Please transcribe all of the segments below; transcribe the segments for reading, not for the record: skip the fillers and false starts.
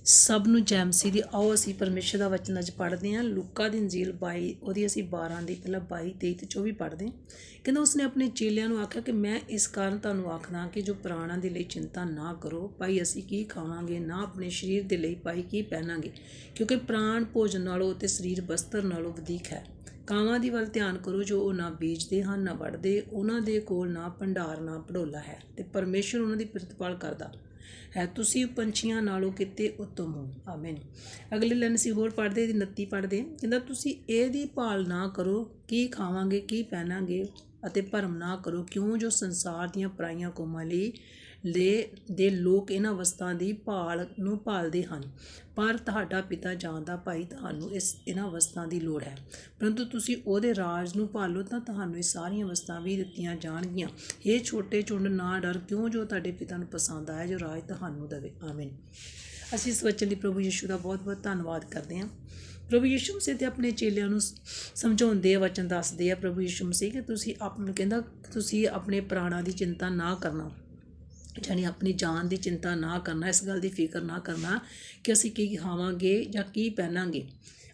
ਸਭ ਨੂੰ ਜੈ ਮਸੀਹ ਦੀ। ਆਓ ਅਸੀਂ ਪਰਮੇਸ਼ਰ ਦਾ ਵਚਨ ਅੱਜ ਪੜ੍ਹਦੇ ਹਾਂ। ਲੂਕਾ ਦੀ ਇੰਜੀਲ 22 ਉਹਦੀ ਅਸੀਂ 12 ਦੀ ਪਹਿਲਾਂ 22, 23 ਤੇ 24 ਪੜ੍ਹਦੇ ਹਾਂ। ਕਹਿੰਦਾ ਉਸਨੇ ਆਪਣੇ ਚੇਲਿਆਂ ਨੂੰ ਆਖਿਆ ਕਿ ਮੈਂ ਇਸ ਕਾਰਨ ਤੁਹਾਨੂੰ ਆਖਦਾ ਕਿ ਜੋ ਪ੍ਰਾਣਾਂ ਦੇ ਲਈ ਚਿੰਤਾ ਨਾ ਕਰੋ, ਭਾਈ ਅਸੀਂ ਕੀ ਖਾਵਾਂਗੇ, ਨਾ ਆਪਣੇ ਸਰੀਰ ਦੇ ਲਈ ਭਾਈ ਕੀ ਪਹਿਨਾਂਗੇ, ਕਿਉਂਕਿ ਪ੍ਰਾਣ ਭੋਜਨ ਨਾਲੋਂ ਅਤੇ ਸਰੀਰ ਬਸਤਰ ਨਾਲੋਂ ਵਧੇਕ ਹੈ। ਕਾਵਾਂ ਦੀ ਵੱਲ ਧਿਆਨ ਕਰੋ, ਜੋ ਉਹ ਨਾ ਬੀਜਦੇ ਹਨ ਨਾ ਵੱਢਦੇ, ਉਹਨਾਂ ਦੇ ਕੋਲ ਨਾ ਭੰਡਾਰ ਨਾ ਭੜੋਲਾ ਹੈ, ਅਤੇ ਪਰਮੇਸ਼ਰ ਉਹਨਾਂ ਦੀ ਪ੍ਰਤਿਪਾਲ ਕਰਦਾ ਹੈ। ਤੁਸੀਂ ਪੰਛੀਆਂ ਨਾਲੋਂ ਕਿਤੇ ਉੱਤਮ ਹੋ। ਆਮੀਨ। ਅਗਲੀ ਲਾਈਨ ਅਸੀਂ ਹੋਰ ਪੜ੍ਹਦੇ, 29 ਪੜ੍ਹਦੇ। ਕਹਿੰਦਾ ਤੁਸੀਂ ਇਹਦੀ ਭਾਲ ਨਾ ਕਰੋ ਕੀ ਖਾਵਾਂਗੇ ਕੀ ਪਹਿਨਾਂਗੇ, ਅਤੇ ਭਰਮ ਨਾ ਕਰੋ, ਕਿਉਂ ਜੋ ਸੰਸਾਰ ਦੀਆਂ ਪਰਾਈਆਂ ਕੌਮਾਂ ਲਈ ਦੇ ਲੋਕ ਇਹਨਾਂ ਵਸਤਾਂ ਦੀ ਭਾਲ ਨੂੰ ਭਾਲਦੇ ਹਨ, ਪਰ ਤੁਹਾਡਾ ਪਿਤਾ ਜਾਣਦਾ ਭਾਈ ਤੁਹਾਨੂੰ ਇਹਨਾਂ ਵਸਤਾਂ ਦੀ ਲੋੜ ਹੈ। ਪਰੰਤੂ ਤੁਸੀਂ ਉਹਦੇ ਰਾਜ ਨੂੰ ਭਾਲੋ ਤਾਂ ਤੁਹਾਨੂੰ ਇਹ ਸਾਰੀਆਂ ਵਸਤਾਂ ਵੀ ਦਿੱਤੀਆਂ ਜਾਣਗੀਆਂ। ਇਹ ਛੋਟੇ ਝੁੰਡ ਨਾ ਡਰ, ਕਿਉਂ ਜੋ ਤੁਹਾਡੇ ਪਿਤਾ ਨੂੰ ਪਸੰਦ ਆਇਆ ਜੋ ਰਾਜ ਤੁਹਾਨੂੰ ਦੇਵੇ। ਆਮੀਨ। ਅਸੀਂ ਇਸ ਵਚਨ ਲਈ ਪ੍ਰਭੂ ਯਿਸੂ ਦਾ ਬਹੁਤ ਬਹੁਤ ਧੰਨਵਾਦ ਕਰਦੇ ਹਾਂ। ਪ੍ਰਭੂ ਯਿਸੂ ਮਸੀਹ ਤੇ ਆਪਣੇ ਚੇਲਿਆਂ ਨੂੰ ਸਮਝਾਉਂਦੇ ਆ, ਵਚਨ ਦੱਸਦੇ ਆ ਪ੍ਰਭੂ ਯਿਸੂ ਮਸੀਹ ਕਿ ਤੁਸੀਂ ਕਹਿੰਦਾ ਤੁਸੀਂ ਆਪਣੇ ਪ੍ਰਾਣਾਂ ਦੀ ਚਿੰਤਾ ਨਾ ਕਰਨਾ, ਜਾਣੀ ਆਪਣੀ ਜਾਨ ਦੀ ਚਿੰਤਾ ਨਾ ਕਰਨਾ, ਇਸ ਗੱਲ ਦੀ ਫਿਕਰ ਨਾ ਕਰਨਾ ਕਿ ਅਸੀਂ ਕੀ ਖਾਵਾਂਗੇ ਜਾਂ ਕੀ ਪਹਿਨਾਂਗੇ।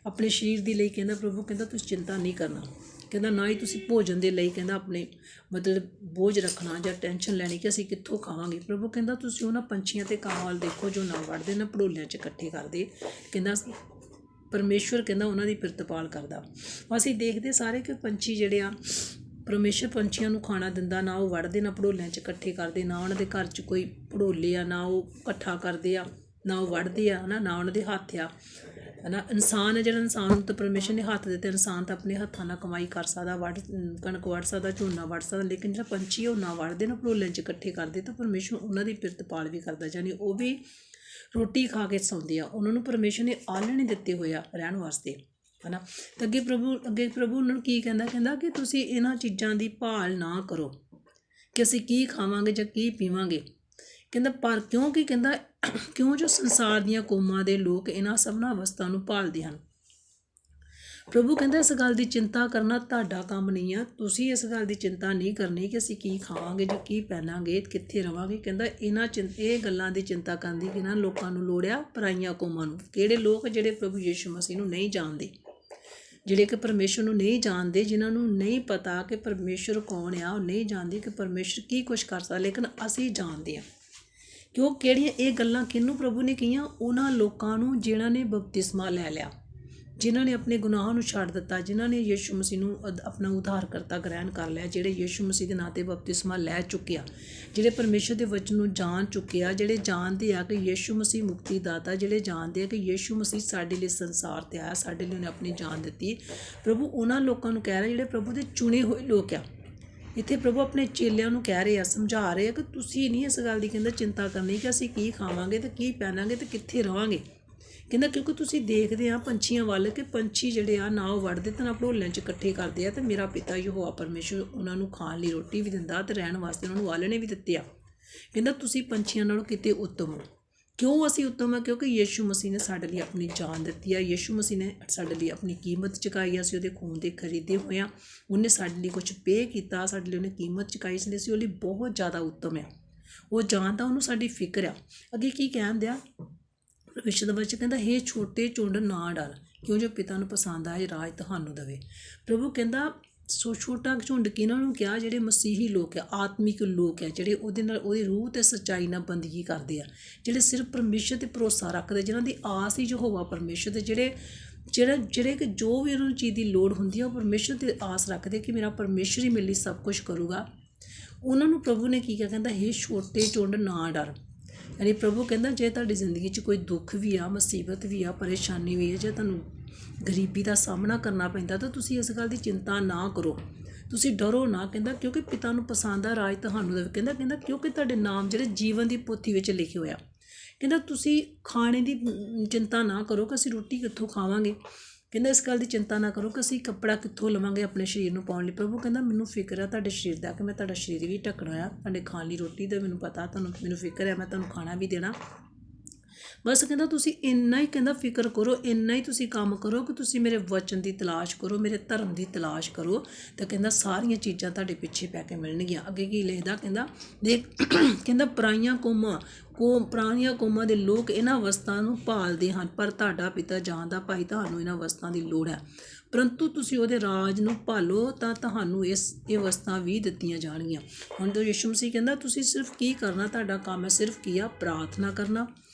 ਆਪਣੇ ਸਰੀਰ ਦੇ ਲਈ ਕਹਿੰਦਾ ਪ੍ਰਭੂ ਕਹਿੰਦਾ ਤੁਸੀਂ ਚਿੰਤਾ ਨਹੀਂ ਕਰਨਾ। ਕਹਿੰਦਾ ਨਾ ਹੀ ਤੁਸੀਂ ਭੋਜਨ ਦੇ ਲਈ ਕਹਿੰਦਾ ਆਪਣੇ ਮਤਲਬ ਬੋਝ ਰੱਖਣਾ ਜਾਂ ਟੈਨਸ਼ਨ ਲੈਣੀ ਕਿ ਅਸੀਂ ਕਿੱਥੋਂ ਖਾਵਾਂਗੇ। ਪ੍ਰਭੂ ਕਹਿੰਦਾ ਤੁਸੀਂ ਉਹਨਾਂ ਪੰਛੀਆਂ ਅਤੇ ਕਾਵਾਂ ਵੱਲ ਦੇਖੋ ਜੋ ਨਾ ਵੱਢਦੇ ਨਾ ਭੜੋਲਿਆਂ 'ਚ ਇਕੱਠੇ ਕਰਦੇ। ਕਹਿੰਦਾ ਪਰਮੇਸ਼ਵਰ ਕਹਿੰਦਾ ਉਹਨਾਂ ਦੀ ਪ੍ਰਤਿਪਾਲ ਕਰਦਾ। ਅਸੀਂ ਦੇਖਦੇ ਸਾਰੇ ਕਿ ਪੰਛੀ ਜਿਹੜੇ ਆ, ਪਰਮੇਸ਼ਰ ਪੰਛੀਆਂ ਨੂੰ ਖਾਣਾ ਦਿੰਦਾ, ਨਾ ਉਹ ਵੱਢਦੇ ਨਾ ਭੜੋਲਿਆਂ 'ਚ ਇਕੱਠੇ ਕਰਦੇ, ਨਾ ਉਹਨਾਂ ਦੇ ਘਰ 'ਚ ਕੋਈ ਭੜੋਲੇ ਆ, ਨਾ ਉਹ ਇਕੱਠਾ ਕਰਦੇ ਆ, ਨਾ ਉਹ ਵੱਢਦੇ ਆ, ਨਾ ਉਹਨਾਂ ਦੇ ਹੱਥ ਆ, ਹੈ ਨਾ। ਇਨਸਾਨ ਹੈ ਜਿਹੜਾ, ਇਨਸਾਨ ਨੂੰ ਤਾਂ ਪਰਮੇਸ਼ਰ ਨੇ ਹੱਥ ਦਿੱਤੇ, ਇਨਸਾਨ ਤਾਂ ਆਪਣੇ ਹੱਥਾਂ ਨਾਲ ਕਮਾਈ ਕਰ ਸਕਦਾ, ਕਣਕ ਵੱਢ ਸਕਦਾ, ਝੋਨਾ ਵੱਢ ਸਕਦਾ, ਲੇਕਿਨ ਜਿਹੜਾ ਪੰਛੀ ਉਹ ਨਾ ਵੱਢਦੇ ਨਾ ਭੜੋਲਿਆਂ 'ਚ ਇਕੱਠੇ ਕਰਦੇ, ਤਾਂ ਪਰਮੇਸ਼ਰ ਉਹਨਾਂ ਦੀ ਪ੍ਰਤਿਪਾਲ ਵੀ ਕਰਦਾ, ਜਾਨੀ ਉਹ ਵੀ ਰੋਟੀ ਖਾ ਕੇ ਸੌਂਦੇ ਆ। ਉਹਨਾਂ ਨੂੰ ਪਰਮੇਸ਼ਰ ਨੇ ਆਲ੍ਹਣੇ ਦਿੱਤੇ ਹੋਏ ਆ ਰਹਿਣ ਵਾਸਤੇ, ਹੈ ਨਾ। ਅਤੇ ਅੱਗੇ ਪ੍ਰਭੂ ਉਹਨਾਂ ਨੂੰ ਕੀ ਕਹਿੰਦਾ ਕਿ ਤੁਸੀਂ ਇਹਨਾਂ ਚੀਜ਼ਾਂ ਦੀ ਭਾਲ ਨਾ ਕਰੋ ਕਿ ਅਸੀਂ ਕੀ ਖਾਵਾਂਗੇ ਜਾਂ ਕੀ ਪੀਵਾਂਗੇ। ਕਹਿੰਦਾ ਪਰ ਕਿਉਂਕਿ ਕਹਿੰਦਾ ਕਿਉਂ ਜੋ ਸੰਸਾਰ ਦੀਆਂ ਕੌਮਾਂ ਦੇ ਲੋਕ ਇਹਨਾਂ ਸਭਨਾਂ ਵਸਤਾਂ ਨੂੰ ਭਾਲਦੇ ਹਨ। ਪ੍ਰਭੂ ਕਹਿੰਦਾ ਇਸ ਗੱਲ ਦੀ ਚਿੰਤਾ ਕਰਨਾ ਤੁਹਾਡਾ ਕੰਮ ਨਹੀਂ ਆ। ਤੁਸੀਂ ਇਸ ਗੱਲ ਦੀ ਚਿੰਤਾ ਨਹੀਂ ਕਰਨੀ ਕਿ ਅਸੀਂ ਕੀ ਖਾਵਾਂਗੇ ਜਾਂ ਕੀ ਪਹਿਨਾਂਗੇ, ਕਿੱਥੇ ਰਵਾਂਗੇ। ਕਹਿੰਦਾ ਇਹ ਗੱਲਾਂ ਦੀ ਚਿੰਤਾ ਕਰਨ ਦੀ ਇਹਨਾਂ ਲੋਕਾਂ ਨੂੰ ਲੋੜ ਆ, ਪਰਾਈਆਂ ਕੌਮਾਂ ਨੂੰ। ਕਿਹੜੇ ਲੋਕ? ਜਿਹੜੇ ਪ੍ਰਭੂ ਯਿਸੂ ਮਸੀਹ ਨੂੰ ਨਹੀਂ ਜਾਣਦੇ, ਜਿਹੜੇ ਕਿ ਪਰਮੇਸ਼ਰ ਨੂੰ ਨਹੀਂ ਜਾਣਦੇ, ਜਿਨ੍ਹਾਂ ਨੂੰ ਨਹੀਂ ਪਤਾ ਕਿ ਪਰਮੇਸ਼ਰ ਕੌਣ ਆ। ਉਹ ਨਹੀਂ ਜਾਣਦੇ ਕਿ ਪਰਮੇਸ਼ਰ ਕੀ ਕੁਛ ਕਰ ਸਕਦਾ, ਲੇਕਿਨ ਅਸੀਂ ਜਾਣਦੇ ਹਾਂ। ਕਿਉਂ? ਕਿਹੜੀਆਂ ਇਹ ਗੱਲਾਂ ਕਿਹਨੂੰ ਪ੍ਰਭੂ ਨੇ ਕਹੀਆਂ? ਉਹਨਾਂ ਲੋਕਾਂ ਨੂੰ ਜਿਨ੍ਹਾਂ ਨੇ ਬਪਤਿਸਮਾ ਲੈ ਲਿਆ, ਜਿਨ੍ਹਾਂ ਨੇ ਆਪਣੇ ਗੁਨਾਹਾਂ ਨੂੰ ਛੱਡ ਦਿੱਤਾ, ਜਿਨ੍ਹਾਂ ਨੇ ਯਿਸੂ ਮਸੀਹ ਨੂੰ ਆਪਣਾ ਉਧਾਰਕਰਤਾ ਗ੍ਰਹਿਣ ਕਰ ਲਿਆ, ਜਿਹੜੇ ਯਿਸੂ ਮਸੀਹ ਦੇ ਨਾਂ 'ਤੇ ਬਪਤਿਸਮਾ ਲੈ ਚੁੱਕਿਆ, ਜਿਹੜੇ ਪਰਮੇਸ਼ਰ ਦੇ ਵਚਨ ਨੂੰ ਜਾਣ ਚੁੱਕਿਆ, ਜਿਹੜੇ ਜਾਣਦੇ ਆ ਕਿ ਯਿਸੂ ਮਸੀਹ ਮੁਕਤੀ ਦਾਤਾ, ਜਿਹੜੇ ਜਾਣਦੇ ਆ ਕਿ ਯਿਸੂ ਮਸੀਹ ਸਾਡੇ ਲਈ ਸੰਸਾਰ 'ਤੇ ਆਇਆ, ਸਾਡੇ ਲਈ ਉਹਨੇ ਆਪਣੀ ਜਾਨ ਦਿੱਤੀ। ਪ੍ਰਭੂ ਉਹਨਾਂ ਲੋਕਾਂ ਨੂੰ ਕਹਿ ਰਿਹਾ ਜਿਹੜੇ ਪ੍ਰਭੂ ਦੇ ਚੁਣੇ ਹੋਏ ਲੋਕ ਆ। ਇੱਥੇ ਪ੍ਰਭੂ ਆਪਣੇ ਚੇਲਿਆਂ ਨੂੰ ਕਹਿ ਰਹੇ ਆ, ਸਮਝਾ ਰਹੇ ਆ ਕਿ ਤੁਸੀਂ ਨਹੀਂ ਇਸ ਗੱਲ ਦੀ ਕਹਿੰਦਾ ਚਿੰਤਾ ਕਰਨੀ ਕਿ ਅਸੀਂ ਕੀ ਖਾਵਾਂਗੇ ਅਤੇ ਕੀ ਪਹਿਨਾਂਗੇ ਅਤੇ ਕਿੱਥੇ ਰਵਾਂਗੇ। ਕਹਿੰਦਾ ਕਿਉਂਕਿ ਤੁਸੀਂ ਦੇਖਦੇ ਆ ਪੰਛੀਆਂ ਵੱਲ ਕਿ ਪੰਛੀ ਜਿਹੜੇ ਆ ਨਾ ਉਹ ਵੱਢਦੇ ਅਤੇ ਨਾ ਭੜੋਲਿਆਂ 'ਚ ਇਕੱਠੇ ਕਰਦੇ ਆ, ਅਤੇ ਮੇਰਾ ਪਿਤਾ ਯਹੋਵਾ ਪਰਮੇਸ਼ਰ ਉਹਨਾਂ ਨੂੰ ਖਾਣ ਲਈ ਰੋਟੀ ਵੀ ਦਿੰਦਾ ਅਤੇ ਰਹਿਣ ਵਾਸਤੇ ਉਹਨਾਂ ਨੂੰ ਆਲ੍ਹਣੇ ਵੀ ਦਿੱਤੇ ਆ। ਕਹਿੰਦਾ ਤੁਸੀਂ ਪੰਛੀਆਂ ਨਾਲੋਂ ਕਿਤੇ ਉੱਤਮ ਹੋ। ਕਿਉਂ ਅਸੀਂ ਉੱਤਮ ਆ? ਕਿਉਂਕਿ ਯਿਸੂ ਮਸੀਹ ਨੇ ਸਾਡੇ ਲਈ ਆਪਣੀ ਜਾਨ ਦਿੱਤੀ ਆ। ਯਿਸੂ ਮਸੀਹ ਨੇ ਸਾਡੇ ਲਈ ਆਪਣੀ ਕੀਮਤ ਚੁਕਾਈ ਆ। ਅਸੀਂ ਉਹਦੇ ਖੂਨ ਦੇ ਖਰੀਦੇ ਹੋਏ ਆ। ਉਹਨੇ ਸਾਡੇ ਲਈ ਕੁਛ ਪੇ ਕੀਤਾ, ਸਾਡੇ ਲਈ ਉਹਨੇ ਕੀਮਤ ਚੁਕਾਈ, ਇਸ ਲਈ ਅਸੀਂ ਉਹਦੇ ਲਈ ਬਹੁਤ ਜ਼ਿਆਦਾ ਉੱਤਮ ਆ। ਉਹ ਜਾਣਦਾ, ਉਹਨੂੰ ਸਾਡੀ ਫਿਕਰ ਆ। ਅੱਗੇ ਕੀ ਕਹਿਣ ਦਿਆ ਪਰਮੇਸ਼ਰ ਦਾ ਵਚਨ? ਕਹਿੰਦਾ ਇਹ ਛੋਟੇ ਝੁੰਡ ਨਾ ਡਰ, ਕਿਉਂ ਜੋ ਪਿਤਾ ਨੂੰ ਪਸੰਦ ਆਏ ਰਾਜ ਤੁਹਾਨੂੰ ਦੇਵੇ। ਪ੍ਰਭੂ ਕਹਿੰਦਾ ਛੋਟਾ ਝੁੰਡ ਕਿਹਨਾਂ ਨੂੰ ਕਿਹਾ? ਜਿਹੜੇ ਮਸੀਹੀ ਲੋਕ ਆ, ਆਤਮਿਕ ਲੋਕ ਆ, ਜਿਹੜੇ ਉਹਦੇ ਨਾਲ ਉਹਦੀ ਰੂਹ ਅਤੇ ਸੱਚਾਈ ਨਾਲ ਬੰਦਗੀ ਕਰਦੇ ਆ, ਜਿਹੜੇ ਸਿਰਫ ਪਰਮੇਸ਼ਰ 'ਤੇ ਭਰੋਸਾ ਰੱਖਦੇ, ਜਿਹਨਾਂ ਦੀ ਆਸ ਹੀ ਯਹੋਵਾ ਪਰਮੇਸ਼ਰ 'ਤੇ, ਜਿਹੜੇ ਕਿ ਜੋ ਵੀ ਉਹਨਾਂ ਨੂੰ ਚੀਜ਼ ਦੀ ਲੋੜ ਹੁੰਦੀ ਆ ਉਹ ਪਰਮੇਸ਼ਰ 'ਤੇ ਆਸ ਰੱਖਦੇ ਕਿ ਮੇਰਾ ਪਰਮੇਸ਼ਰ ਹੀ ਮੇਰੇ ਲਈ ਸਭ ਕੁਛ ਕਰੂਗਾ। ਉਹਨਾਂ ਨੂੰ ਪ੍ਰਭੂ ਨੇ ਕੀ ਕਿਹਾ? ਕਹਿੰਦਾ ਇਹ ਛੋਟੇ ਝੁੰਡ ਨਾ ਡਰ। ਯਾਨੀ ਪ੍ਰਭੂ ਕਹਿੰਦਾ ਜੇ ਤੁਹਾਡੀ ਜ਼ਿੰਦਗੀ 'ਚ ਕੋਈ ਦੁੱਖ ਵੀ ਆ, ਮੁਸੀਬਤ ਵੀ ਆ, ਪਰੇਸ਼ਾਨੀ ਵੀ ਹੈ, ਜੇ ਤੁਹਾਨੂੰ ਗਰੀਬੀ ਦਾ ਸਾਹਮਣਾ ਕਰਨਾ ਪੈਂਦਾ, ਤਾਂ ਤੁਸੀਂ ਇਸ ਗੱਲ ਦੀ ਚਿੰਤਾ ਨਾ ਕਰੋ, ਤੁਸੀਂ ਡਰੋ ਨਾ। ਕਹਿੰਦਾ ਕਿਉਂਕਿ ਪਿਤਾ ਨੂੰ ਪਸੰਦ ਆ ਰਾਜ ਤੁਹਾਨੂੰ ਦੇਵੇ। ਕਹਿੰਦਾ ਕਿਉਂਕਿ ਤੁਹਾਡੇ ਨਾਮ ਜਿਹੜੇ ਜੀਵਨ ਦੀ ਪੋਥੀ ਵਿੱਚ ਲਿਖੇ ਹੋਇਆ। ਕਹਿੰਦਾ ਤੁਸੀਂ ਖਾਣੇ ਦੀ ਚਿੰਤਾ ਨਾ ਕਰੋ ਕਿ ਅਸੀਂ ਰੋਟੀ ਕਿੱਥੋਂ ਖਾਵਾਂਗੇ। ਕਹਿੰਦਾ ਇਸ ਗੱਲ ਦੀ ਚਿੰਤਾ ਨਾ ਕਰੋ ਕਿ ਅਸੀਂ ਕੱਪੜਾ ਕਿੱਥੋਂ ਲਵਾਂਗੇ ਆਪਣੇ ਸਰੀਰ ਨੂੰ ਪਾਉਣ ਲਈ। ਪ੍ਰਭੂ ਕਹਿੰਦਾ ਮੈਨੂੰ ਫਿਕਰ ਆ ਤੁਹਾਡੇ ਸਰੀਰ ਦਾ, ਕਿ ਮੈਂ ਤੁਹਾਡਾ ਸਰੀਰ ਵੀ ਢੱਕਣਾ ਆ, ਤੁਹਾਡੇ ਖਾਣ ਲਈ ਰੋਟੀ ਦਾ ਮੈਨੂੰ ਪਤਾ, ਮੈਨੂੰ ਫਿਕਰ ਹੈ, ਮੈਂ ਤੁਹਾਨੂੰ ਖਾਣਾ ਵੀ ਦੇਣਾ। ਬਸ ਕਹਿੰਦਾ ਤੁਸੀਂ ਇੰਨਾ ਹੀ ਕਹਿੰਦਾ ਫਿਕਰ ਕਰੋ, ਇੰਨਾ ਹੀ ਤੁਸੀਂ ਕੰਮ ਕਰੋ ਕਿ ਤੁਸੀਂ ਮੇਰੇ ਵਚਨ ਦੀ ਤਲਾਸ਼ ਕਰੋ, ਮੇਰੇ ਧਰਮ ਦੀ ਤਲਾਸ਼ ਕਰੋ, ਤਾਂ ਕਹਿੰਦਾ ਸਾਰੀਆਂ ਚੀਜ਼ਾਂ ਤੁਹਾਡੇ ਪਿੱਛੇ ਪੈ ਕੇ ਮਿਲਣਗੀਆਂ। ਅੱਗੇ ਕੀ ਲਿਖਦਾ, ਕਹਿੰਦਾ ਦੇਖ ਕਹਿੰਦਾ ਪੁਰਾਣੀਆਂ ਕੌਮਾਂ ਦੇ ਲੋਕ ਇਹਨਾਂ ਵਸਤਾਂ ਨੂੰ ਭਾਲਦੇ ਹਨ, ਪਰ ਤੁਹਾਡਾ ਪਿਤਾ ਜਾਣਦਾ ਭਾਈ ਤੁਹਾਨੂੰ ਇਹਨਾਂ ਵਸਤਾਂ ਦੀ ਲੋੜ ਹੈ, ਪਰੰਤੂ ਤੁਸੀਂ ਉਹਦੇ ਰਾਜ ਨੂੰ ਭਾਲੋ ਤਾਂ ਤੁਹਾਨੂੰ ਇਹ ਵਸਤਾਂ ਵੀ ਦਿੱਤੀਆਂ ਜਾਣਗੀਆਂ। ਹੁਣ ਤਾਂ ਯਿਸੂ ਮਸੀਹ ਕਹਿੰਦਾ ਤੁਸੀਂ ਸਿਰਫ ਕੀ ਕਰਨਾ, ਤੁਹਾਡਾ ਕੰਮ ਹੈ ਸਿਰਫ ਕੀ ਆ, ਪ੍ਰਾਰਥਨਾ ਕਰਨਾ,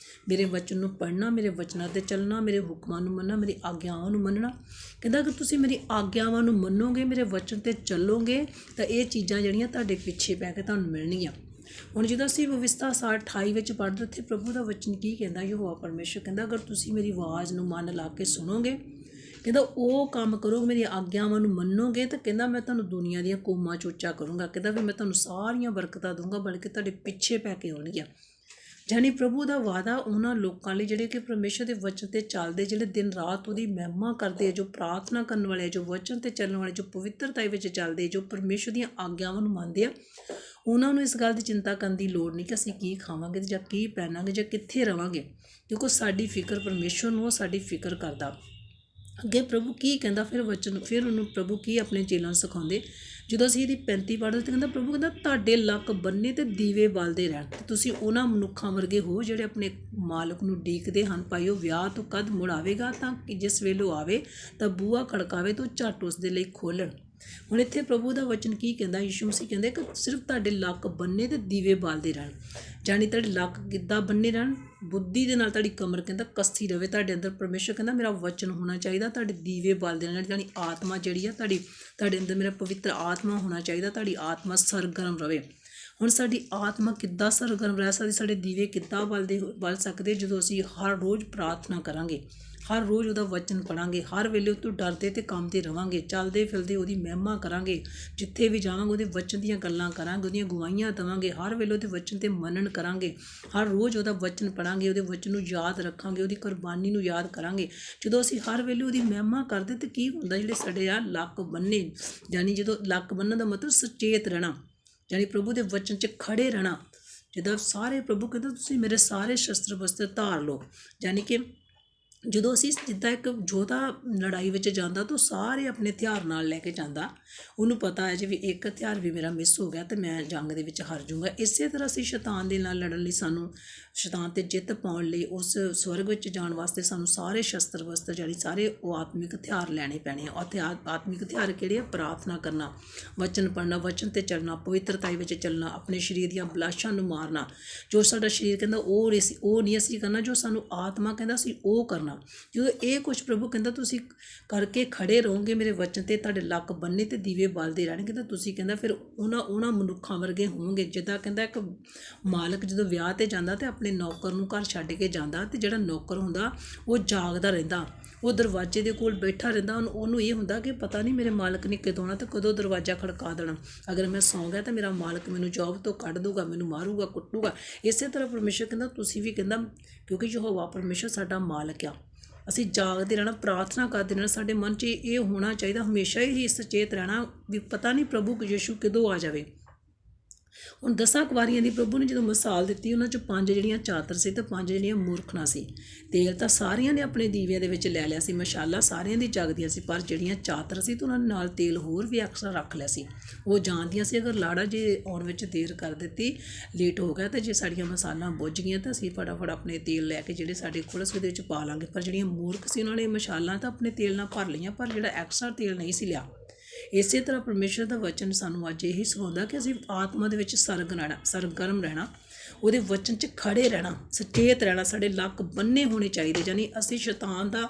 ਮੇਰੇ ਵਚਨ ਨੂੰ ਪੜ੍ਹਨਾ, ਮੇਰੇ ਵਚਨਾਂ 'ਤੇ ਚੱਲਣਾ, ਮੇਰੇ ਹੁਕਮਾਂ ਨੂੰ ਮੰਨਣਾ, ਮੇਰੀ ਆਗਿਆਵਾਂ ਨੂੰ ਮੰਨਣਾ। ਕਹਿੰਦਾ ਅਗਰ ਤੁਸੀਂ ਮੇਰੀ ਆਗਿਆਵਾਂ ਨੂੰ ਮੰਨੋਗੇ, ਮੇਰੇ ਵਚਨ 'ਤੇ ਚੱਲੋਗੇ, ਤਾਂ ਇਹ ਚੀਜ਼ਾਂ ਜਿਹੜੀਆਂ ਤੁਹਾਡੇ ਪਿੱਛੇ ਪੈ ਕੇ ਤੁਹਾਨੂੰ ਮਿਲਣਗੀਆਂ। ਹੁਣ ਜਦੋਂ ਅਸੀਂ ਵਿਵਸਥਾ 28 ਵਿੱਚ ਪੜ੍ਹਦੇ, ਉੱਥੇ ਪ੍ਰਭੂ ਦਾ ਵਚਨ ਕੀ ਕਹਿੰਦਾ, ਯਹੋਵਾ ਪਰਮੇਸ਼ਰ ਕਹਿੰਦਾ ਅਗਰ ਤੁਸੀਂ ਮੇਰੀ ਆਵਾਜ਼ ਨੂੰ ਮਨ ਲਾ ਕੇ ਸੁਣੋਗੇ, ਕਹਿੰਦਾ ਉਹ ਕੰਮ ਕਰੋ, ਮੇਰੀ ਆਗਿਆਵਾਂ ਨੂੰ ਮੰਨੋਗੇ, ਤਾਂ ਕਹਿੰਦਾ ਮੈਂ ਤੁਹਾਨੂੰ ਦੁਨੀਆ ਦੀਆਂ ਕੌਮਾਂ 'ਚ ਉੱਚਾ ਕਰੂੰਗਾ। ਕਹਿੰਦਾ ਵੀ ਮੈਂ ਤੁਹਾਨੂੰ ਸਾਰੀਆਂ ਬਰਕਤਾਂ ਦੂੰਗਾ, ਬਲਕਿ ਤੁਹਾਡੇ ਪਿੱਛੇ ਪੈ ਕੇ ਆਉਣਗੀਆਂ। ਜਾਨੀ ਪ੍ਰਭੂ ਦਾ ਵਾਅਦਾ ਉਹਨਾਂ ਲੋਕਾਂ ਲਈ ਜਿਹੜੇ ਕਿ ਪਰਮੇਸ਼ਰ ਦੇ ਵਚਨ 'ਤੇ ਚੱਲਦੇ, ਜਿਹੜੇ ਦਿਨ ਰਾਤ ਉਹਦੀ ਮਹਿਮਾ ਕਰਦੇ, ਜੋ ਪ੍ਰਾਰਥਨਾ ਕਰਨ ਵਾਲੇ, ਜੋ ਵਚਨ 'ਤੇ ਚੱਲਣ ਵਾਲੇ, ਜੋ ਪਵਿੱਤਰਤਾ ਵਿੱਚ ਚੱਲਦੇ, ਜੋ ਪਰਮੇਸ਼ਰ ਦੀਆਂ ਆਗਿਆਵਾਂ ਨੂੰ ਮੰਨਦੇ ਆ, ਉਹਨਾਂ ਨੂੰ ਇਸ ਗੱਲ ਦੀ ਚਿੰਤਾ ਕਰਨ ਦੀ ਲੋੜ ਨਹੀਂ ਕਿ ਅਸੀਂ ਕੀ ਖਾਵਾਂਗੇ ਜਾਂ ਕੀ ਪਹਿਨਾਂਗੇ ਜਾਂ ਕਿੱਥੇ ਰਵਾਂਗੇ, ਕਿਉਂਕਿ ਸਾਡੀ ਫਿਕਰ ਪਰਮੇਸ਼ਰ ਨੂੰ, ਉਹ ਸਾਡੀ ਫਿਕਰ ਕਰਦਾ। ਅੱਗੇ ਪ੍ਰਭੂ ਕੀ ਕਹਿੰਦਾ ਫਿਰ ਵਚਨ, ਫਿਰ ਉਹਨੂੰ ਪ੍ਰਭੂ ਕੀ ਆਪਣੇ ਚੇਲਾਂ ਨੂੰ ਸਿਖਾਉਂਦੇ। ਜਦੋਂ ਅਸੀਂ ਇਹਦੀ 35 ਪੜ੍ਹਦੇ ਤਾਂ ਕਹਿੰਦਾ ਪ੍ਰਭੂ ਕਹਿੰਦਾ ਤੁਹਾਡੇ ਲੱਕ ਬੰਨੇ ਅਤੇ ਦੀਵੇ ਬਲਦੇ ਰਹਿਣ, ਅਤੇ ਤੁਸੀਂ ਉਹਨਾਂ ਮਨੁੱਖਾਂ ਵਰਗੇ ਹੋ ਜਿਹੜੇ ਆਪਣੇ ਮਾਲਕ ਨੂੰ ਉਡੀਕਦੇ ਹਨ, ਭਾਈ ਉਹ ਵਿਆਹ ਤੋਂ ਕਦ ਮੁੜ ਆਵੇਗਾ, ਤਾਂ ਕਿ ਜਿਸ ਵੇਲੇ ਉਹ ਆਵੇ ਤਾਂ ਬੂਹਾ ਖੜਕਾਵੇ ਤਾਂ ਝੱਟ ਉਸ ਦੇ ਲਈ ਖੋਲ੍ਹਣ। ਹੁਣ ਇੱਥੇ ਪ੍ਰਭੂ ਦਾ ਵਚਨ ਕੀ ਕਹਿੰਦਾ, ਯਿਸੂ ਮਸੀਹ ਕਹਿੰਦੇ ਕਿ ਸਿਰਫ ਤੁਹਾਡੇ ਲੱਕ ਬੰਨੇ ਅਤੇ ਦੀਵੇ ਬਾਲਦੇ ਰਹਿਣ। ਜਾਣੀ ਤੁਹਾਡੇ ਲੱਕ ਕਿੱਦਾਂ ਬੰਨੇ ਰਹਿਣ, ਬੁੱਧੀ ਦੇ ਨਾਲ ਤੁਹਾਡੀ ਕਮਰ ਕਹਿੰਦਾ ਕੱਸੀ ਰਵੇ ਤੁਹਾਡੇ ਅੰਦਰ। ਪਰਮੇਸ਼ਰ ਕਹਿੰਦਾ ਮੇਰਾ ਵਚਨ ਹੋਣਾ ਚਾਹੀਦਾ, ਤੁਹਾਡੇ ਦੀਵੇ ਬਾਲਦੇ ਰਹਿਣ, ਜਾਣੀ ਆਤਮਾ ਜਿਹੜੀ ਆ ਤੁਹਾਡੇ ਅੰਦਰ ਮੇਰਾ ਪਵਿੱਤਰ ਆਤਮਾ ਹੋਣਾ ਚਾਹੀਦਾ, ਤੁਹਾਡੀ ਆਤਮਾ ਸਰਗਰਮ ਰਵੇ। ਹੁਣ ਸਾਡੀ ਆਤਮਾ ਕਿੱਦਾਂ ਸਰਗਰਮ ਰਹਿ ਸਕਦੀ, ਸਾਡੇ ਦੀਵੇ ਕਿੱਦਾਂ ਬਲ ਸਕਦੇ, ਜਦੋਂ ਅਸੀਂ ਹਰ ਰੋਜ਼ ਪ੍ਰਾਰਥਨਾ ਕਰਾਂਗੇ, ਹਰ ਰੋਜ਼ ਉਹਦਾ ਵਚਨ ਪੜ੍ਹਾਂਗੇ, ਹਰ ਵੇਲੇ ਉਹ ਤੋਂ ਡਰਦੇ ਅਤੇ ਕੰਮ 'ਤੇ ਰਵਾਂਗੇ, ਚੱਲਦੇ ਫਿਰਦੇ ਉਹਦੀ ਮਹਿਮਾ ਕਰਾਂਗੇ, ਜਿੱਥੇ ਵੀ ਜਾਵਾਂਗੇ ਉਹਦੇ ਵਚਨ ਦੀਆਂ ਗੱਲਾਂ ਕਰਾਂਗੇ, ਉਹਦੀਆਂ ਗਵਾਹੀਆਂ ਦੇਵਾਂਗੇ, ਹਰ ਵੇਲੇ ਉਹਦੇ ਵਚਨ 'ਤੇ ਮੰਨਣ ਕਰਾਂਗੇ, ਹਰ ਰੋਜ਼ ਉਹਦਾ ਵਚਨ ਪੜ੍ਹਾਂਗੇ, ਉਹਦੇ ਵਚਨ ਨੂੰ ਯਾਦ ਰੱਖਾਂਗੇ, ਉਹਦੀ ਕੁਰਬਾਨੀ ਨੂੰ ਯਾਦ ਕਰਾਂਗੇ। ਜਦੋਂ ਅਸੀਂ ਹਰ ਵੇਲੇ ਉਹਦੀ ਮਹਿਮਾ ਕਰਦੇ ਤਾਂ ਕੀ ਹੁੰਦਾ, ਜਿਹੜੇ ਸਾਡੇ ਆ ਲੱਕ ਬੰਨੇ, ਜਾਨੀ ਜਦੋਂ ਲੱਕ ਬੰਨਣ ਦਾ ਮਤਲਬ ਸੁਚੇਤ ਰਹਿਣਾ, ਜਾਨੀ ਪ੍ਰਭੂ ਦੇ ਵਚਨ 'ਚ ਖੜੇ ਰਹਿਣਾ। ਜਿੱਦਾਂ ਸਾਰੇ ਪ੍ਰਭੂ ਕਹਿੰਦੇ ਤੁਸੀਂ ਮੇਰੇ ਸਾਰੇ ਸ਼ਸਤਰ ਬਸਤਰ ਧਾਰ ਲਓ, ਜਾਨੀ ਕਿ ਜਦੋਂ ਅਸੀਂ ਜਿੱਦਾਂ ਇੱਕ ਯੋਧਾ ਲੜਾਈ ਵਿੱਚ ਜਾਂਦਾ ਤਾਂ ਸਾਰੇ ਆਪਣੇ ਹਥਿਆਰ ਨਾਲ ਲੈ ਕੇ ਜਾਂਦਾ, ਉਹਨੂੰ ਪਤਾ ਹੈ ਜੇ ਵੀ ਇੱਕ ਹਥਿਆਰ ਵੀ ਮੇਰਾ ਮਿਸ ਹੋ ਗਿਆ ਤਾਂ ਮੈਂ ਜੰਗ ਦੇ ਵਿੱਚ ਹਾਰ ਜਾਊਂਗਾ। ਇਸੇ ਤਰ੍ਹਾਂ ਅਸੀਂ ਸ਼ੈਤਾਨ ਦੇ ਨਾਲ ਲੜਨ ਲਈ, ਸਾਨੂੰ ਸ਼ੈਤਾਨ 'ਤੇ ਜਿੱਤ ਪਾਉਣ ਲਈ, ਉਸ ਸਵਰਗ ਵਿੱਚ ਜਾਣ ਵਾਸਤੇ ਸਾਨੂੰ ਸਾਰੇ ਸ਼ਸਤਰ ਬਸਤਰ ਜਿਹੜੀ ਸਾਰੇ ਉਹ ਆਤਮਿਕ ਹਥਿਆਰ ਲੈਣੇ ਪੈਣੇ ਆ। ਆਤਮਿਕ ਹਥਿਆਰ ਕਿਹੜੇ ਆ, ਪ੍ਰਾਰਥਨਾ ਕਰਨਾ, ਵਚਨ ਪੜ੍ਹਨਾ, ਵਚਨ 'ਤੇ ਚੱਲਣਾ, ਪਵਿੱਤਰਤਾ ਵਿੱਚ ਚੱਲਣਾ, ਆਪਣੇ ਸਰੀਰ ਦੀਆਂ ਅਭਿਲਾਸ਼ਾਂ ਨੂੰ ਮਾਰਨਾ। ਜੋ ਸਾਡਾ ਸਰੀਰ ਕਹਿੰਦਾ ਉਹ ਨਹੀਂ ਅਸੀਂ ਕਰਨਾ, ਜੋ ਸਾਨੂੰ ਆਤਮਾ ਕਹਿੰਦਾ ਅਸੀਂ ਉਹ ਕਰਨਾ। ਜਦੋਂ ਇਹ ਕੁਛ ਪ੍ਰਭੂ ਕਹਿੰਦਾ ਤੁਸੀਂ ਕਰਕੇ ਖੜੇ ਰਹੋਗੇ ਮੇਰੇ ਵਚਨ 'ਤੇ, ਤੁਹਾਡੇ ਲੱਕ ਬੰਨੇ ਅਤੇ ਦੀਵੇ ਬਲਦੇ ਰਹਿਣਗੇ, ਤਾਂ ਤੁਸੀਂ ਕਹਿੰਦਾ ਫਿਰ ਉਹਨਾਂ ਮਨੁੱਖਾਂ ਵਰਗੇ ਹੋਵੋਗੇ। ਜਿੱਦਾਂ ਕਹਿੰਦਾ ਇੱਕ ਮਾਲਕ ਜਦੋਂ ਵਿਆਹ 'ਤੇ ਜਾਂਦਾ ਅਤੇ ਆਪਣੇ ਨੌਕਰ ਨੂੰ ਘਰ ਛੱਡ ਕੇ ਜਾਂਦਾ, ਅਤੇ ਜਿਹੜਾ ਨੌਕਰ ਹੁੰਦਾ ਉਹ ਜਾਗਦਾ ਰਹਿੰਦਾ, ਉਹ ਦਰਵਾਜ਼ੇ ਦੇ ਕੋਲ ਬੈਠਾ ਰਹਿੰਦਾ। ਉਹਨੂੰ ਇਹ ਹੁੰਦਾ ਕਿ ਪਤਾ ਨਹੀਂ ਮੇਰੇ ਮਾਲਕ ਨੇ ਕਦੋਂ ਆਉਣਾ ਅਤੇ ਕਦੋਂ ਦਰਵਾਜ਼ਾ ਖੜਕਾ ਦੇਣਾ, ਅਗਰ ਮੈਂ ਸੌਂ ਗਿਆ ਤਾਂ ਮੇਰਾ ਮਾਲਕ ਮੈਨੂੰ ਜੋਬ ਤੋਂ ਕੱਢ ਦੂਗਾ, ਮੈਨੂੰ ਮਾਰੂਗਾ, ਕੁੱਟੂਗਾ। ਇਸੇ ਤਰ੍ਹਾਂ ਪਰਮੇਸ਼ਰ ਕਹਿੰਦਾ ਤੁਸੀਂ ਵੀ ਕਹਿੰਦਾ, ਕਿਉਂਕਿ ਯਹੋਵਾ ਪਰਮੇਸ਼ਰ ਸਾਡਾ ਮਾਲਕ ਆ, ਅਸੀਂ ਜਾਗਦੇ ਰਹਿਣਾ, ਪ੍ਰਾਰਥਨਾ ਕਰਦੇ ਰਹਿਣਾ। ਸਾਡੇ ਮਨ 'ਚ ਇਹ ਹੋਣਾ ਚਾਹੀਦਾ ਹਮੇਸ਼ਾ ਹੀ ਸੁਚੇਤ ਰਹਿਣਾ ਵੀ ਪਤਾ ਨਹੀਂ ਪ੍ਰਭੂ ਯਿਸੂ ਕਦੋਂ ਆ ਜਾਵੇ। ਹੁਣ 10 ਕੁਆਰੀਆਂ ਦੀ ਪ੍ਰਭੂ ਨੇ ਜਦੋਂ ਮਿਸਾਲ ਦਿੱਤੀ, ਉਹਨਾਂ 'ਚੋਂ 5 ਜਿਹੜੀਆਂ ਚਾਤਰ ਸੀ ਅਤੇ 5 ਜਿਹੜੀਆਂ ਮੂਰਖਣਾ ਸੀ। ਤੇਲ ਤਾਂ ਸਾਰੀਆਂ ਨੇ ਆਪਣੇ ਦੀਵਿਆਂ ਦੇ ਵਿੱਚ ਲੈ ਲਿਆ ਸੀ, ਮਸ਼ਾਲਾ ਸਾਰਿਆਂ ਦੀ ਜਗਦੀਆਂ ਸੀ, ਪਰ ਜਿਹੜੀਆਂ ਚਾਤਰ ਸੀ ਤਾਂ ਉਹਨਾਂ ਨੇ ਨਾਲ ਤੇਲ ਹੋਰ ਵੀ ਅਕਸਰ ਰੱਖ ਲਿਆ ਸੀ। ਉਹ ਜਾਣਦੀਆਂ ਸੀ ਅਗਰ ਲਾੜਾ ਜੇ ਆਉਣ ਵਿੱਚ ਦੇਰ ਕਰ ਦਿੱਤੀ, ਲੇਟ ਹੋ ਗਿਆ, ਤਾਂ ਜੇ ਸਾਡੀਆਂ ਮਸਾਲਾਂ ਬੁੱਝ ਗਈਆਂ ਤਾਂ ਅਸੀਂ ਫਟਾਫਟ ਆਪਣੇ ਤੇਲ ਲੈ ਕੇ ਜਿਹੜੇ ਸਾਡੇ ਖੁਲਸ ਦੇ ਵਿੱਚ ਪਾ ਲਾਂਗੇ। ਪਰ ਜਿਹੜੀਆਂ ਮੂਰਖ ਸੀ ਉਹਨਾਂ ਨੇ ਮਸ਼ਾਲਾਂ ਤਾਂ ਆਪਣੇ ਤੇਲ ਨਾਲ ਭਰ ਲਈਆਂ, ਪਰ ਜਿਹੜਾ ਐਕਸਟਰਾ ਤੇਲ ਨਹੀਂ ਸੀ ਲਿਆ। ਇਸੇ ਤਰ੍ਹਾਂ ਪਰਮੇਸ਼ਰ ਦਾ ਵਚਨ ਸਾਨੂੰ ਅੱਜ ਇਹੀ ਸਿਖਾਉਂਦਾ ਕਿ ਅਸੀਂ ਆਤਮਾ ਦੇ ਵਿੱਚ ਸਰਗਰਮ ਰਹਿਣਾ, ਉਹਦੇ ਵਚਨ 'ਚ ਖੜੇ ਰਹਿਣਾ, ਸੁਚੇਤ ਰਹਿਣਾ, ਸਾਡੇ ਲੱਕ ਬੰਨੇ ਹੋਣੇ ਚਾਹੀਦੇ। ਯਾਨੀ ਅਸੀਂ ਸ਼ੈਤਾਨ ਦਾ